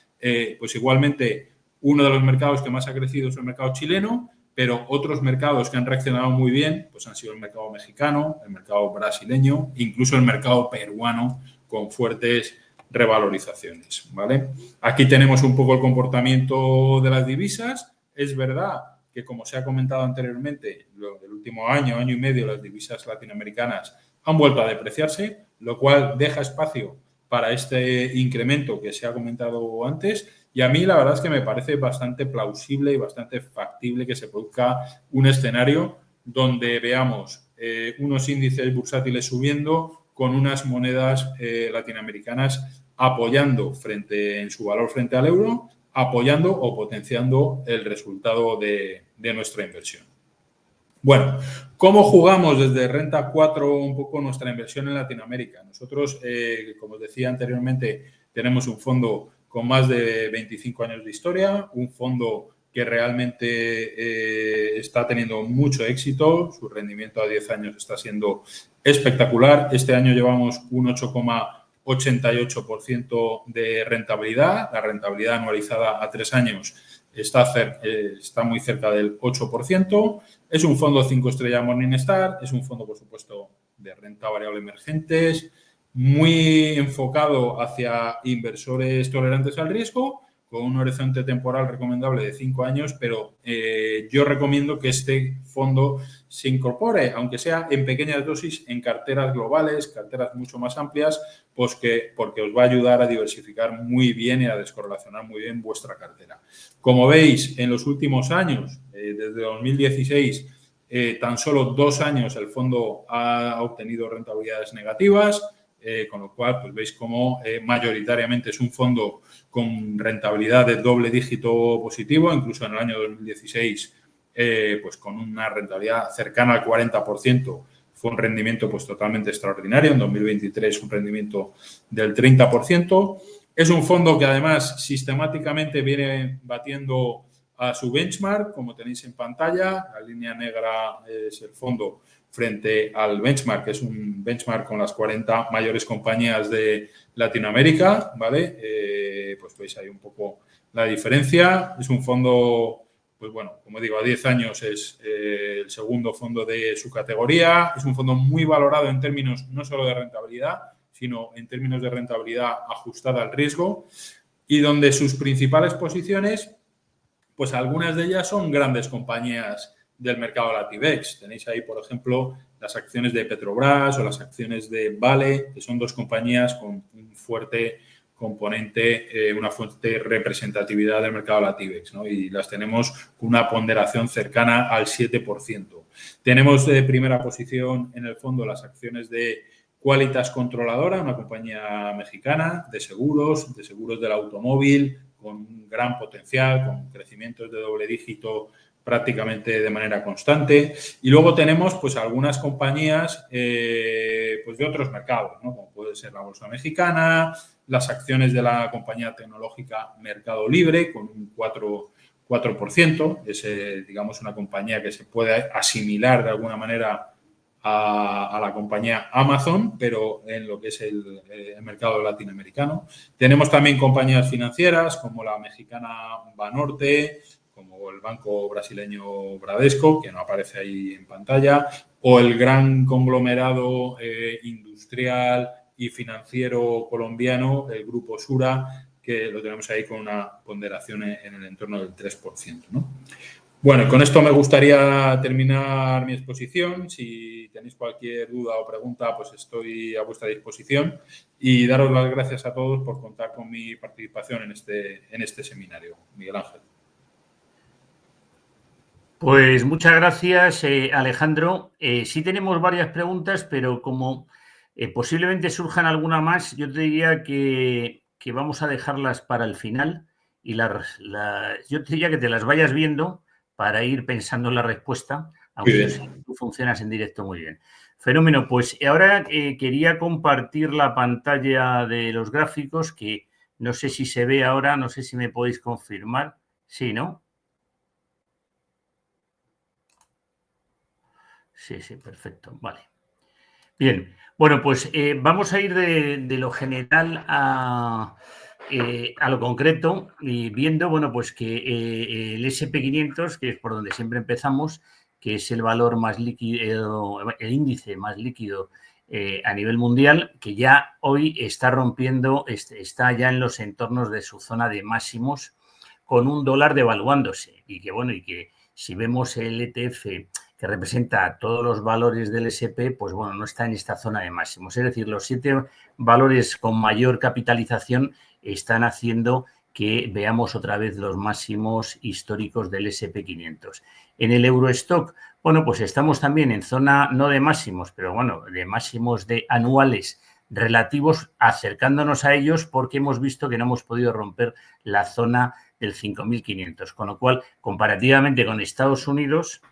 pues igualmente uno de los mercados que más ha crecido es el mercado chileno, pero otros mercados que han reaccionado muy bien pues han sido el mercado mexicano, el mercado brasileño, incluso el mercado peruano con fuertes revalorizaciones, ¿vale? Aquí tenemos un poco el comportamiento de las divisas. Es verdad que, como se ha comentado anteriormente, el último año y medio, las divisas latinoamericanas han vuelto a depreciarse, lo cual deja espacio para este incremento que se ha comentado antes. Y a mí la verdad es que me parece bastante plausible y bastante factible que se produzca un escenario donde veamos unos índices bursátiles subiendo con unas monedas latinoamericanas apoyando en su valor frente al euro, apoyando o potenciando el resultado de nuestra inversión. Bueno, ¿cómo jugamos desde Renta 4 un poco nuestra inversión en Latinoamérica? Nosotros, como os decía anteriormente, tenemos un fondo con más de 25 años de historia, un fondo que realmente está teniendo mucho éxito, su rendimiento a 10 años está siendo espectacular. Este año llevamos un 8,88% de rentabilidad, la rentabilidad anualizada a 3 años está muy cerca del 8%. Es un fondo 5 estrellas Morningstar, es un fondo, por supuesto, de renta variable emergentes, muy enfocado hacia inversores tolerantes al riesgo, con un horizonte temporal recomendable de 5 años, pero yo recomiendo que este fondo se incorpore, aunque sea en pequeñas dosis, en carteras globales, carteras mucho más amplias, pues porque os va a ayudar a diversificar muy bien y a descorrelacionar muy bien vuestra cartera. Como veis, en los últimos años, desde 2016, tan solo 2 años el fondo ha obtenido rentabilidades negativas, con lo cual pues veis cómo mayoritariamente es un fondo con rentabilidad de doble dígito positivo, incluso en el año 2016 pues con una rentabilidad cercana al 40%, fue un rendimiento pues totalmente extraordinario. En 2023 un rendimiento del 30%. Es un fondo que además sistemáticamente viene batiendo a su benchmark, como tenéis en pantalla. La línea negra es el fondo frente al benchmark, que es un benchmark con las 40 mayores compañías de Latinoamérica, ¿vale? Pues veis ahí un poco la diferencia. Es un fondo, pues bueno, como digo, a 10 años es el segundo fondo de su categoría. Es un fondo muy valorado en términos no solo de rentabilidad, sino en términos de rentabilidad ajustada al riesgo, y donde sus principales posiciones, pues algunas de ellas son grandes compañías del mercado Latibex. Tenéis ahí, por ejemplo, las acciones de Petrobras o las acciones de Vale, que son 2 compañías con un fuerte componente, una fuerte representatividad del mercado Latibex, ¿no? Y las tenemos con una ponderación cercana al 7%. Tenemos de primera posición en el fondo las acciones de Qualitas Controladora, una compañía mexicana de seguros del automóvil, con un gran potencial, con crecimientos de doble dígito prácticamente de manera constante. Y luego tenemos pues algunas compañías pues de otros mercados, ¿no? Como puede ser la Bolsa Mexicana, las acciones de la compañía tecnológica Mercado Libre, con un 4% 4%. Es, digamos, una compañía que se puede asimilar de alguna manera a la compañía Amazon, pero en lo que es el mercado latinoamericano. Tenemos también compañías financieras como la mexicana Banorte, como el banco brasileño Bradesco, que no aparece ahí en pantalla, o el gran conglomerado industrial y financiero colombiano, el Grupo Sura, que lo tenemos ahí con una ponderación en el entorno del 3%, ¿no? Bueno, con esto me gustaría terminar mi exposición. Si tenéis cualquier duda o pregunta, pues estoy a vuestra disposición, y daros las gracias a todos por contar con mi participación en este seminario. Miguel Ángel. Pues muchas gracias, Alejandro. Sí tenemos varias preguntas, pero como posiblemente surjan alguna más, yo te diría que vamos a dejarlas para el final y yo te diría que te las vayas viendo para ir pensando en la respuesta, aunque yo sé que tú funcionas en directo muy bien. Fenómeno, pues ahora quería compartir la pantalla de los gráficos, que no sé si se ve ahora, no sé si me podéis confirmar. Sí, ¿no? Sí, sí, perfecto. Vale. Bien, bueno, pues vamos a ir de lo general a lo concreto, y viendo, bueno, pues que el SP500, que es por donde siempre empezamos, que es el valor más líquido, el índice más líquido a nivel mundial, que ya hoy está rompiendo, está ya en los entornos de su zona de máximos, con un dólar devaluándose, y que, bueno, y que si vemos el ETF que representa todos los valores del SP, pues bueno, no está en esta zona de máximos. Es decir, los 7 valores con mayor capitalización están haciendo que veamos otra vez los máximos históricos del SP500. En el Eurostock, bueno, pues estamos también en zona no de máximos, pero bueno, de máximos de anuales relativos, acercándonos a ellos, porque hemos visto que no hemos podido romper la zona del 5.500, con lo cual, comparativamente con Estados Unidos,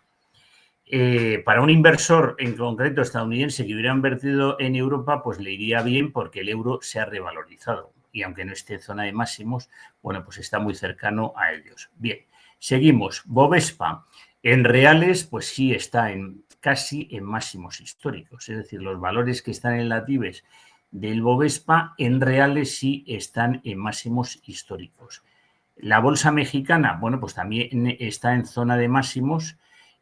para un inversor en concreto estadounidense que hubiera invertido en Europa, pues le iría bien porque el euro se ha revalorizado. Y aunque no esté en zona de máximos, bueno, pues está muy cercano a ellos. Bien, seguimos. Bovespa, en reales, pues sí está casi en máximos históricos. Es decir, los valores que están en la TIBEX del Bovespa, en reales sí están en máximos históricos. La bolsa mexicana, bueno, pues también está en zona de máximos.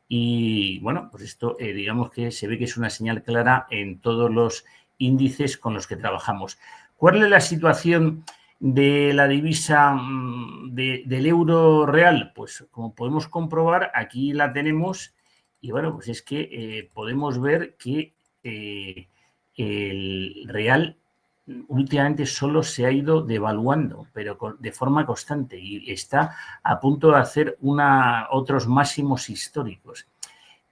Y bueno, pues esto digamos que se ve que es una señal clara en todos los índices con los que trabajamos. ¿Cuál es la situación de la divisa del euro real? Pues como podemos comprobar, aquí la tenemos, y bueno, pues es que podemos ver que el real últimamente solo se ha ido devaluando, pero de forma constante, y está a punto de hacer otros máximos históricos,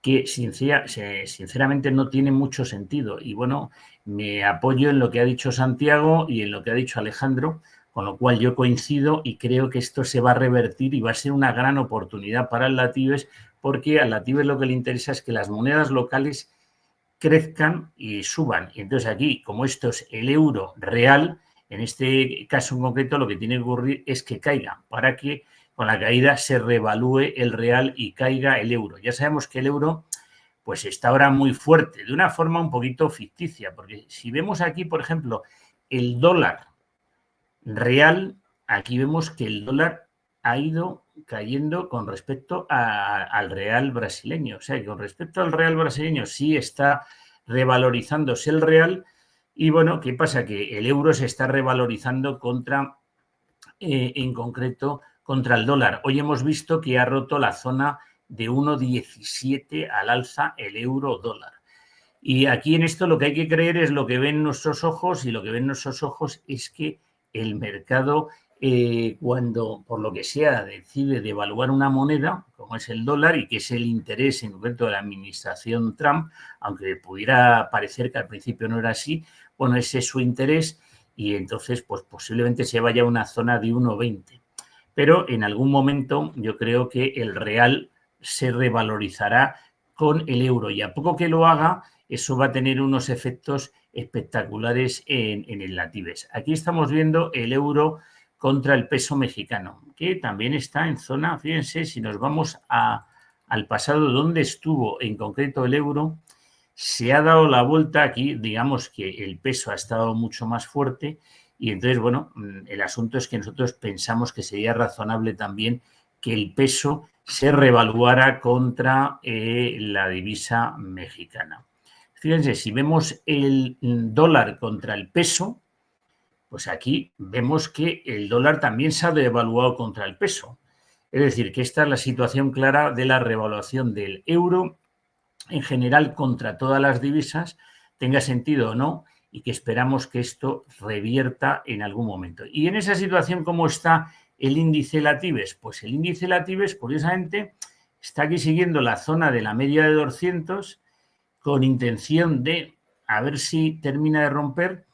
que sinceramente no tiene mucho sentido. Y bueno, me apoyo en lo que ha dicho Santiago y en lo que ha dicho Alejandro, con lo cual yo coincido y creo que esto se va a revertir y va a ser una gran oportunidad para el Latibes, porque al Latibes lo que le interesa es que las monedas locales crezcan y suban. Y entonces aquí, como esto es el euro real, en este caso en concreto lo que tiene que ocurrir es que caiga, para que con la caída se revalúe el real y caiga el euro. Ya sabemos que el euro pues está ahora muy fuerte, de una forma un poquito ficticia, porque si vemos aquí, por ejemplo, el dólar real, aquí vemos que el dólar ha ido cayendo con respecto al real brasileño. O sea, que con respecto al real brasileño sí está revalorizándose el real. Y bueno, ¿qué pasa? Que el euro se está revalorizando en concreto, contra el dólar. Hoy hemos visto que ha roto la zona de 1,17 al alza el euro dólar. Y aquí en esto lo que hay que creer es lo que ven nuestros ojos, y lo que ven nuestros ojos es que el mercado, cuando por lo que sea decide devaluar una moneda, como es el dólar, y que es el interés en concreto de la administración Trump, aunque pudiera parecer que al principio no era así, bueno, ese es su interés, y entonces pues posiblemente se vaya a una zona de 1,20. Pero en algún momento yo creo que el real se revalorizará con el euro, y a poco que lo haga, eso va a tener unos efectos espectaculares en el Latibes. Aquí estamos viendo el euro contra el peso mexicano, que también está en zona, fíjense, si nos vamos al pasado, donde estuvo en concreto el euro, se ha dado la vuelta aquí, digamos que el peso ha estado mucho más fuerte y entonces, bueno, el asunto es que nosotros pensamos que sería razonable también que el peso se revaluara contra la divisa mexicana. Fíjense, si vemos el dólar contra el peso, pues aquí vemos que el dólar también se ha devaluado contra el peso. Es decir, que esta es la situación clara de la revaluación del euro en general contra todas las divisas, tenga sentido o no, y que esperamos que esto revierta en algún momento. Y en esa situación, ¿cómo está el índice Latibes? Pues el índice Latibes, curiosamente, está aquí siguiendo la zona de la media de 200 con intención de a ver si termina de romper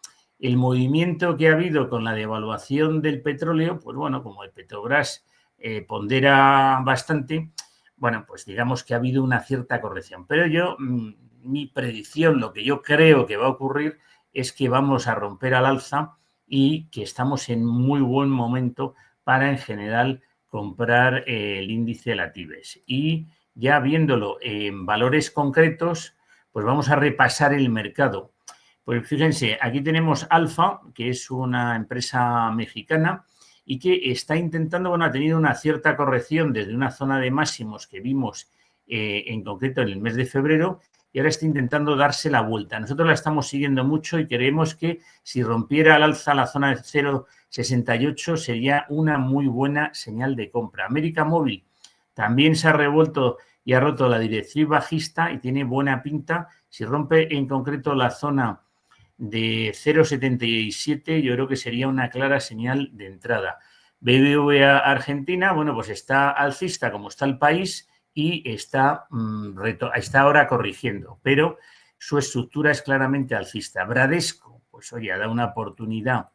el movimiento que ha habido con la devaluación del petróleo. Pues bueno, como el Petrobras pondera bastante, bueno, pues digamos que ha habido una cierta corrección. Pero yo, mi predicción, lo que yo creo que va a ocurrir es que vamos a romper al alza y que estamos en muy buen momento para, en general, comprar el índice Latibes. Y ya viéndolo en valores concretos, pues vamos a repasar el mercado. Pues fíjense, aquí tenemos Alfa, que es una empresa mexicana y que está intentando, bueno, ha tenido una cierta corrección desde una zona de máximos que vimos en concreto en el mes de febrero y ahora está intentando darse la vuelta. Nosotros la estamos siguiendo mucho y creemos que si rompiera al alza la zona de 0,68 sería una muy buena señal de compra. América Móvil también se ha revuelto y ha roto la directriz bajista y tiene buena pinta. Si rompe en concreto la zona de 0,77, yo creo que sería una clara señal de entrada. BBVA Argentina, bueno, pues está alcista como está el país y está ahora corrigiendo, pero su estructura es claramente alcista. Bradesco, pues oye, ha dado una oportunidad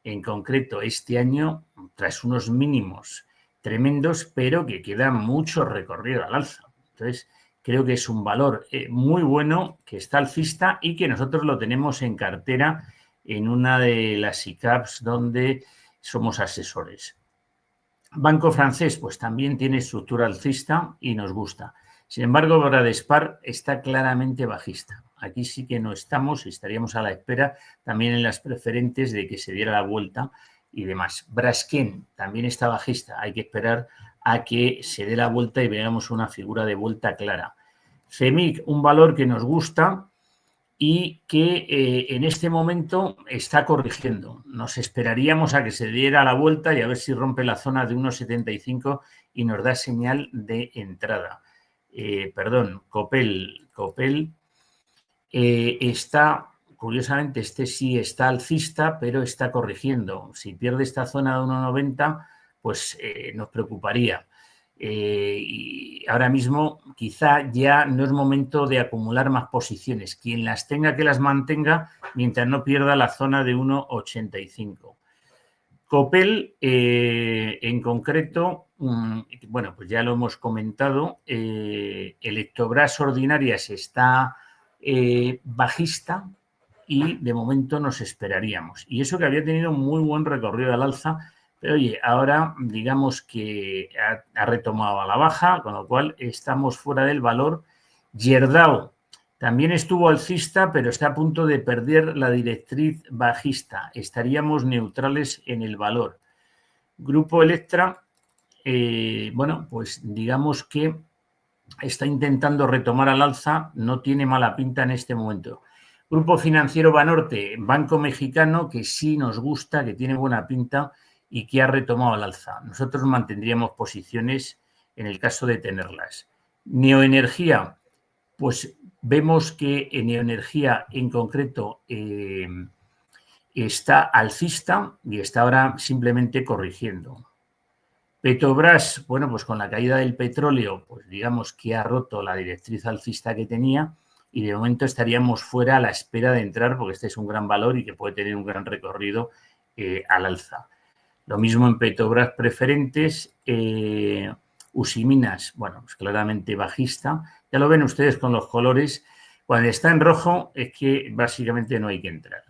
en concreto este año tras unos mínimos tremendos, pero que queda mucho recorrido al alza. Entonces, creo que es un valor muy bueno, que está alcista y que nosotros lo tenemos en cartera en una de las ICAPs donde somos asesores. Banco Francés, pues también tiene estructura alcista y nos gusta. Sin embargo, Bradespar está claramente bajista. Aquí sí que no estamos, estaríamos a la espera también en las preferentes de que se diera la vuelta y demás. Braskem también está bajista, hay que esperar a que se dé la vuelta y veamos una figura de vuelta clara. CEMIC, un valor que nos gusta y que en este momento está corrigiendo. Nos esperaríamos a que se diera la vuelta y a ver si rompe la zona de 1,75 y nos da señal de entrada. Copel está, curiosamente, este sí está alcista, pero está corrigiendo. Si pierde esta zona de 1,90, pues nos preocuparía. Y ahora mismo quizá ya no es momento de acumular más posiciones. Quien las tenga, que las mantenga mientras no pierda la zona de 1,85. Copel, en concreto, bueno, pues ya lo hemos comentado, Electrobras Ordinarias está bajista y de momento nos esperaríamos. Y eso que había tenido muy buen recorrido al alza, pero oye, ahora digamos que ha retomado a la baja, con lo cual estamos fuera del valor. Gerdau también estuvo alcista, pero está a punto de perder la directriz bajista. Estaríamos neutrales en el valor. Grupo Electra, bueno, pues digamos que está intentando retomar al alza, no tiene mala pinta en este momento. Grupo Financiero Banorte, Banco Mexicano, que sí nos gusta, que tiene buena pinta y que ha retomado al alza. Nosotros mantendríamos posiciones en el caso de tenerlas. Neoenergía, pues vemos que en Neoenergía en concreto está alcista y está ahora simplemente corrigiendo. Petrobras, bueno, pues con la caída del petróleo, pues digamos que ha roto la directriz alcista que tenía y de momento estaríamos fuera a la espera de entrar porque este es un gran valor y que puede tener un gran recorrido al alza. Lo mismo en Petrobras Preferentes, Usiminas, bueno, pues claramente bajista. Ya lo ven ustedes con los colores. Cuando está en rojo es que básicamente no hay que entrar.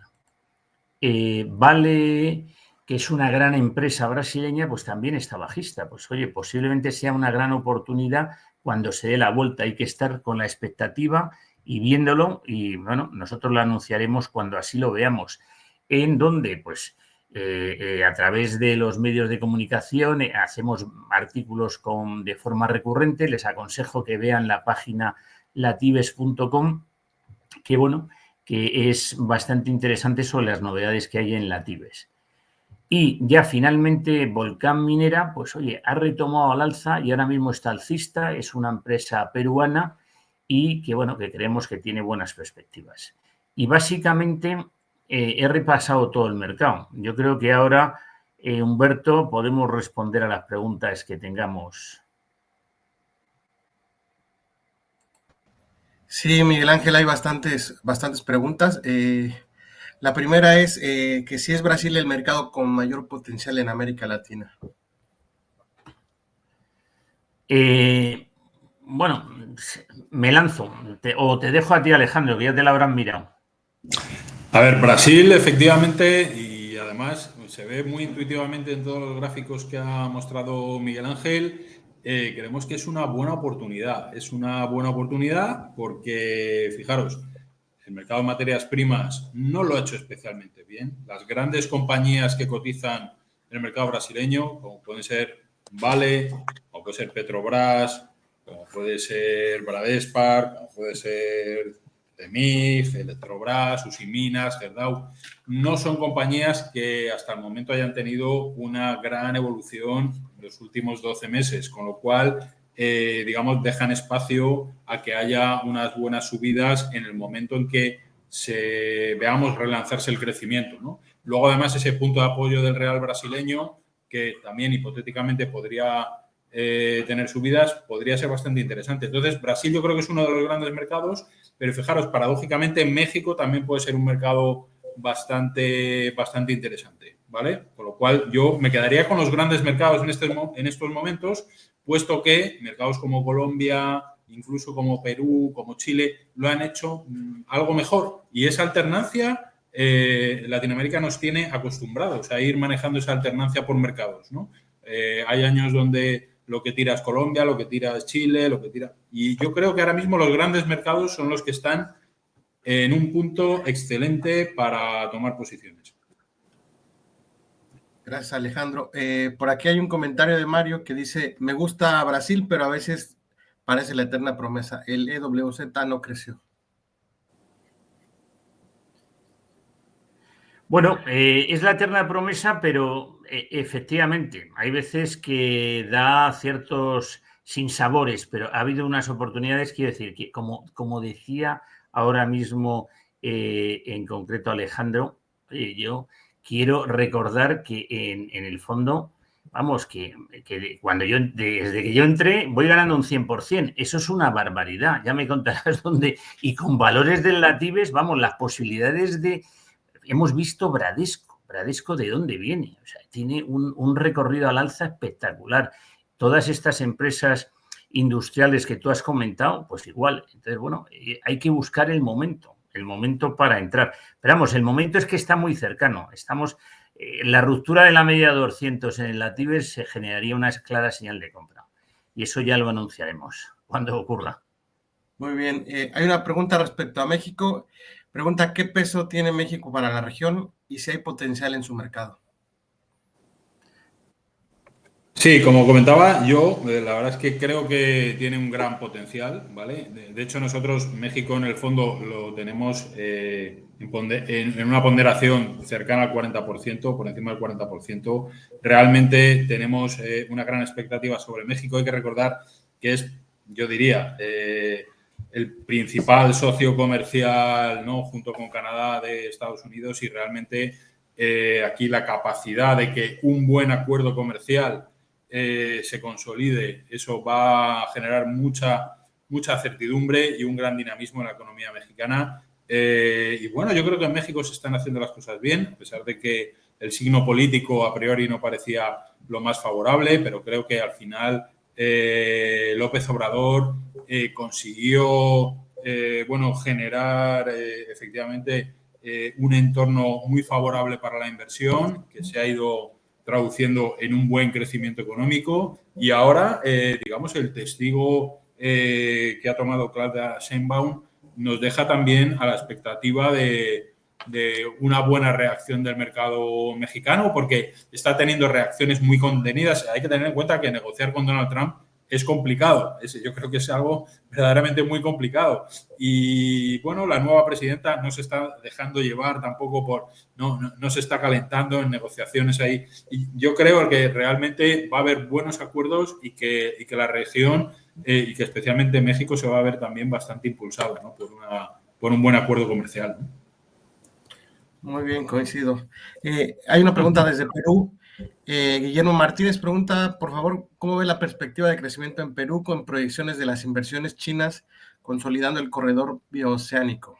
Vale que es una gran empresa brasileña, pues también está bajista. Pues oye, posiblemente sea una gran oportunidad cuando se dé la vuelta. Hay que estar con la expectativa y viéndolo, y bueno, nosotros lo anunciaremos cuando así lo veamos. ¿En dónde? Pues a través de los medios de comunicación hacemos artículos de forma recurrente. Les aconsejo que vean la página latibes.com, que bueno, que es bastante interesante sobre las novedades que hay en Latibes. Y ya finalmente Volcán Minera, pues oye, ha retomado al alza y ahora mismo está alcista, es una empresa peruana y que bueno, que creemos que tiene buenas perspectivas. Y básicamente he repasado todo el mercado. Yo creo que ahora, Humberto, podemos responder a las preguntas que tengamos. Sí, Miguel Ángel, hay bastantes preguntas. La primera es que si es Brasil el mercado con mayor potencial en América Latina. Bueno, me lanzo, o te dejo a ti, Alejandro, que ya te la habrán mirado. A ver, Brasil, efectivamente, y además se ve muy intuitivamente en todos los gráficos que ha mostrado Miguel Ángel, creemos que es una buena oportunidad. Es una buena oportunidad porque, fijaros, el mercado de materias primas no lo ha hecho especialmente bien. Las grandes compañías que cotizan en el mercado brasileño, como pueden ser Vale, como puede ser Petrobras, como puede ser Bradespar, como puede ser CEMIF, Electrobras, Usiminas, Gerdau, no son compañías que hasta el momento hayan tenido una gran evolución en los últimos 12 meses, con lo cual, digamos, dejan espacio a que haya unas buenas subidas en el momento en que veamos relanzarse el crecimiento, ¿no? Luego, además, ese punto de apoyo del real brasileño, que también hipotéticamente podría tener subidas, podría ser bastante interesante. Entonces, Brasil yo creo que es uno de los grandes mercados, pero fijaros, paradójicamente, México también puede ser un mercado bastante interesante, ¿vale? Con lo cual, yo me quedaría con los grandes mercados en estos momentos, puesto que mercados como Colombia, incluso como Perú, como Chile, lo han hecho algo mejor. Y esa alternancia, Latinoamérica nos tiene acostumbrados a ir manejando esa alternancia por mercados, ¿no? Hay años donde lo que tira es Colombia, lo que tira es Chile, lo que tira... Y yo creo que ahora mismo los grandes mercados son los que están en un punto excelente para tomar posiciones. Gracias, Alejandro. Por aquí hay un comentario de Mario que dice, me gusta Brasil, pero a veces parece la eterna promesa. El EWZ no creció. Bueno, es la eterna promesa, pero efectivamente, hay veces que da ciertos sinsabores, pero ha habido unas oportunidades, quiero decir, que como decía ahora mismo en concreto Alejandro, yo quiero recordar que en el fondo, vamos, que desde que yo entré voy ganando un 100%, eso es una barbaridad, ya me contarás dónde, y con valores del Latibes, vamos, las posibilidades de... Hemos visto Bradesco de dónde viene, o sea, tiene un recorrido al alza espectacular. Todas estas empresas industriales que tú has comentado, pues igual. Entonces, bueno, hay que buscar el momento para entrar. Pero vamos, el momento es que está muy cercano. La ruptura de la media de 200 en el Latibes se generaría una clara señal de compra. Y eso ya lo anunciaremos cuando ocurra. Muy bien. Hay una pregunta respecto a México. Pregunta, ¿qué peso tiene México para la región y si hay potencial en su mercado? Sí, como comentaba, yo la verdad es que creo que tiene un gran potencial, ¿vale? De hecho, nosotros México en el fondo lo tenemos en una ponderación cercana al 40%, por encima del 40%. Realmente tenemos una gran expectativa sobre México. Hay que recordar que es, yo diría, el principal socio comercial, ¿no?, junto con Canadá, de Estados Unidos, y realmente aquí la capacidad de que un buen acuerdo comercial se consolide, eso va a generar mucha certidumbre y un gran dinamismo en la economía mexicana. Y bueno, yo creo que en México se están haciendo las cosas bien, a pesar de que el signo político a priori no parecía lo más favorable, pero creo que al final López Obrador consiguió generar efectivamente un entorno muy favorable para la inversión, que se ha ido traduciendo en un buen crecimiento económico y ahora, digamos, el testigo que ha tomado Claudia Sheinbaum nos deja también a la expectativa de una buena reacción del mercado mexicano, porque está teniendo reacciones muy contenidas. Hay que tener en cuenta que negociar con Donald Trump es complicado. Yo creo que es algo verdaderamente muy complicado. Y, bueno, la nueva presidenta no se está dejando llevar tampoco no se está calentando en negociaciones ahí. Y yo creo que realmente va a haber buenos acuerdos y que la región y que especialmente México se va a ver también bastante impulsada, ¿no? por un buen acuerdo comercial, ¿no? Muy bien, coincido. Hay una pregunta desde Perú. Guillermo Martínez pregunta, por favor, ¿cómo ve la perspectiva de crecimiento en Perú con proyecciones de las inversiones chinas consolidando el corredor bioceánico?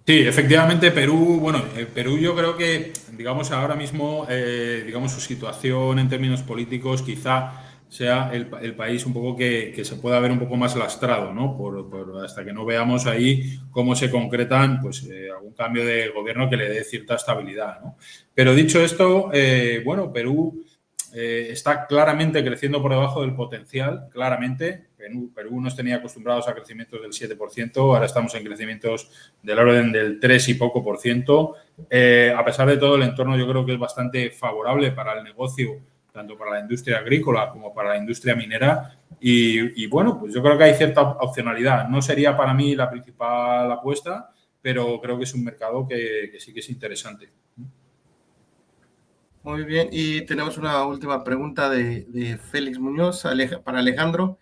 Sí, efectivamente, Perú, bueno, Perú yo creo que, digamos, ahora mismo, digamos, su situación en términos políticos quizá sea el país un poco que se pueda ver un poco más lastrado, ¿no? Hasta que no veamos ahí cómo se concretan, pues, algún cambio de gobierno que le dé cierta estabilidad, ¿no? Pero dicho esto, bueno, Perú está claramente creciendo por debajo del potencial, claramente. Perú nos tenía acostumbrados a crecimientos del 7%, ahora estamos en crecimientos del orden del 3 y poco por ciento. A pesar de todo, el entorno yo creo que es bastante favorable para el negocio, tanto para la industria agrícola como para la industria minera. Y bueno, pues yo creo que hay cierta opcionalidad. No sería para mí la principal apuesta, pero creo que es un mercado que sí que es interesante. Muy bien, y tenemos una última pregunta de Félix Muñoz para Alejandro.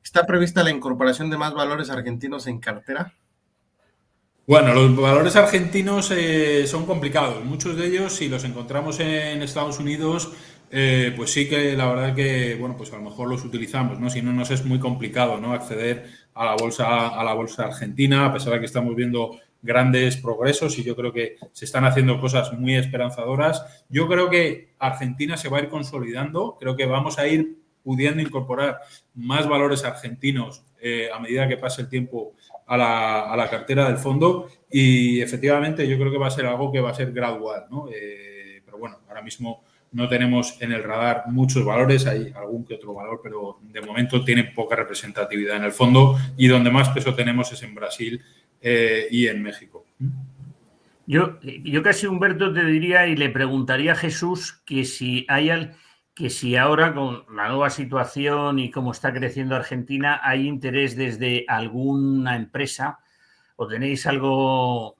¿Está prevista la incorporación de más valores argentinos en cartera? Bueno, los valores argentinos son complicados. Muchos de ellos, si los encontramos en Estados Unidos, pues sí que la verdad que, bueno, pues a lo mejor los utilizamos, ¿no? Si no, nos es muy complicado, ¿no? Acceder a la bolsa argentina, a pesar de que estamos viendo grandes progresos y yo creo que se están haciendo cosas muy esperanzadoras. Yo creo que Argentina se va a ir consolidando, creo que vamos a ir pudiendo incorporar más valores argentinos a medida que pase el tiempo a la cartera del fondo y efectivamente yo creo que va a ser algo que va a ser gradual, ¿no? Pero bueno, ahora mismo no tenemos en el radar muchos valores, hay algún que otro valor, pero de momento tiene poca representatividad en el fondo y donde más peso tenemos es en Brasil y en México. Yo casi, Humberto, te diría y le preguntaría a Jesús que si ahora con la nueva situación y cómo está creciendo Argentina hay interés desde alguna empresa o tenéis alguna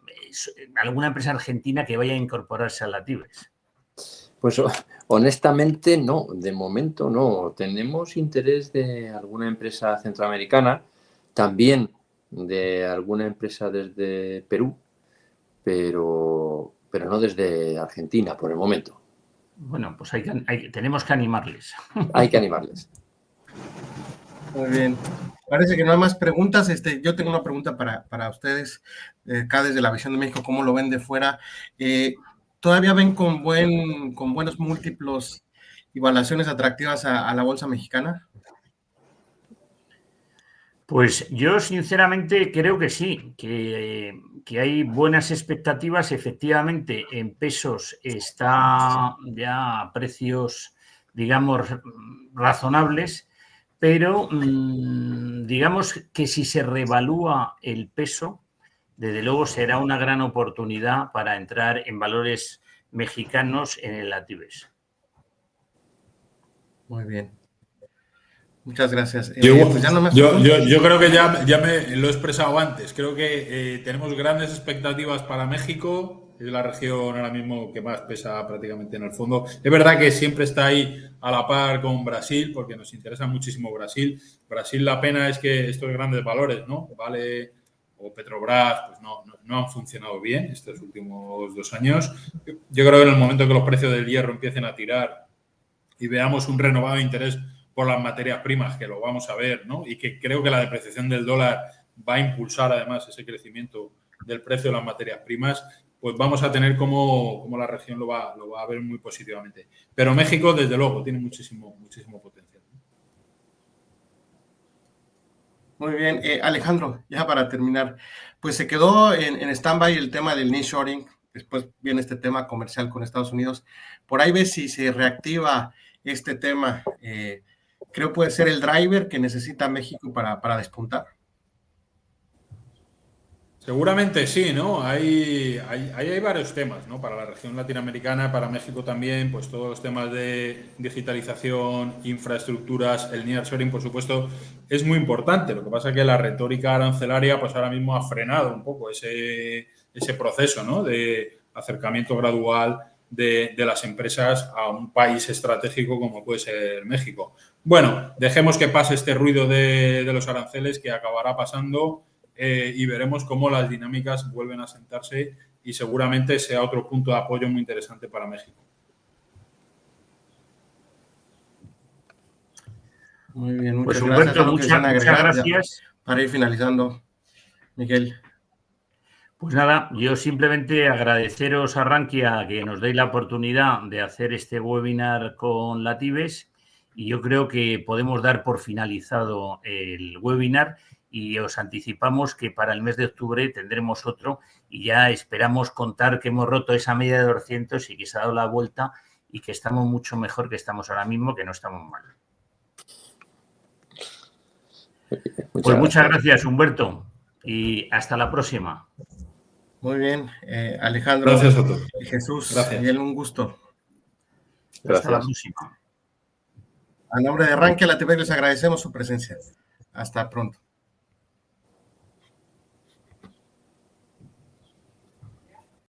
empresa argentina que vaya a incorporarse a la TIBEX. Pues honestamente no, de momento no. Tenemos interés de alguna empresa centroamericana, también de alguna empresa desde Perú, pero no desde Argentina por el momento. Bueno, pues tenemos que animarles. Hay que animarles. Muy bien. Parece que no hay más preguntas. Yo tengo una pregunta para ustedes, acá desde la visión de México, ¿cómo lo ven de fuera? ¿Todavía ven con buenos múltiplos y valuaciones atractivas a la bolsa mexicana? Pues yo sinceramente creo que sí, que hay buenas expectativas. Efectivamente, en pesos está ya a precios, digamos, razonables, pero digamos que si se revalúa el peso, desde luego será una gran oportunidad para entrar en valores mexicanos en el ATIBEX. Muy bien. Muchas gracias. Pues ya no yo creo que ya me lo he expresado antes. Creo que tenemos grandes expectativas para México. Es la región ahora mismo que más pesa prácticamente en el fondo. Es verdad que siempre está ahí a la par con Brasil, porque nos interesa muchísimo Brasil. Brasil, la pena es que estos grandes valores, ¿no? Vale o Petrobras, pues no han funcionado bien estos últimos 2 años. Yo creo que en el momento que los precios del hierro empiecen a tirar y veamos un renovado interés por las materias primas, que lo vamos a ver, ¿no? Y que creo que la depreciación del dólar va a impulsar además ese crecimiento del precio de las materias primas, pues vamos a tener como la región lo va a ver muy positivamente. Pero México, desde luego, tiene muchísimo potencial. Muy bien, Alejandro, ya para terminar, pues se quedó en stand-by el tema del nearshoring, después viene este tema comercial con Estados Unidos, por ahí ves si se reactiva este tema, creo puede ser el driver que necesita México para despuntar. Seguramente sí, ¿no? Hay varios temas, ¿no? Para la región latinoamericana, para México también, pues todos los temas de digitalización, infraestructuras, el nearshoring, por supuesto, es muy importante. Lo que pasa es que la retórica arancelaria, pues ahora mismo ha frenado un poco ese proceso, ¿no? De acercamiento gradual de las empresas a un país estratégico como puede ser México. Bueno, dejemos que pase este ruido de los aranceles que acabará pasando. Y veremos cómo las dinámicas vuelven a sentarse y seguramente sea otro punto de apoyo muy interesante para México. Muy bien, muchas pues Humberto, gracias. muchas gracias. Para ir finalizando, Miguel. Pues nada, yo simplemente agradeceros a Rankia que nos deis la oportunidad de hacer este webinar con Latibes y yo creo que podemos dar por finalizado el webinar y os anticipamos que para el mes de octubre tendremos otro y ya esperamos contar que hemos roto esa media de 200 y que se ha dado la vuelta y que estamos mucho mejor que estamos ahora mismo, que no estamos mal. Pues muchas gracias, Humberto, y hasta la próxima. Muy bien, Alejandro. Gracias a todos. Jesús, gracias. Miguel, un gusto. Gracias. Hasta la próxima. A nombre de Rankia Latibes les agradecemos su presencia. Hasta pronto.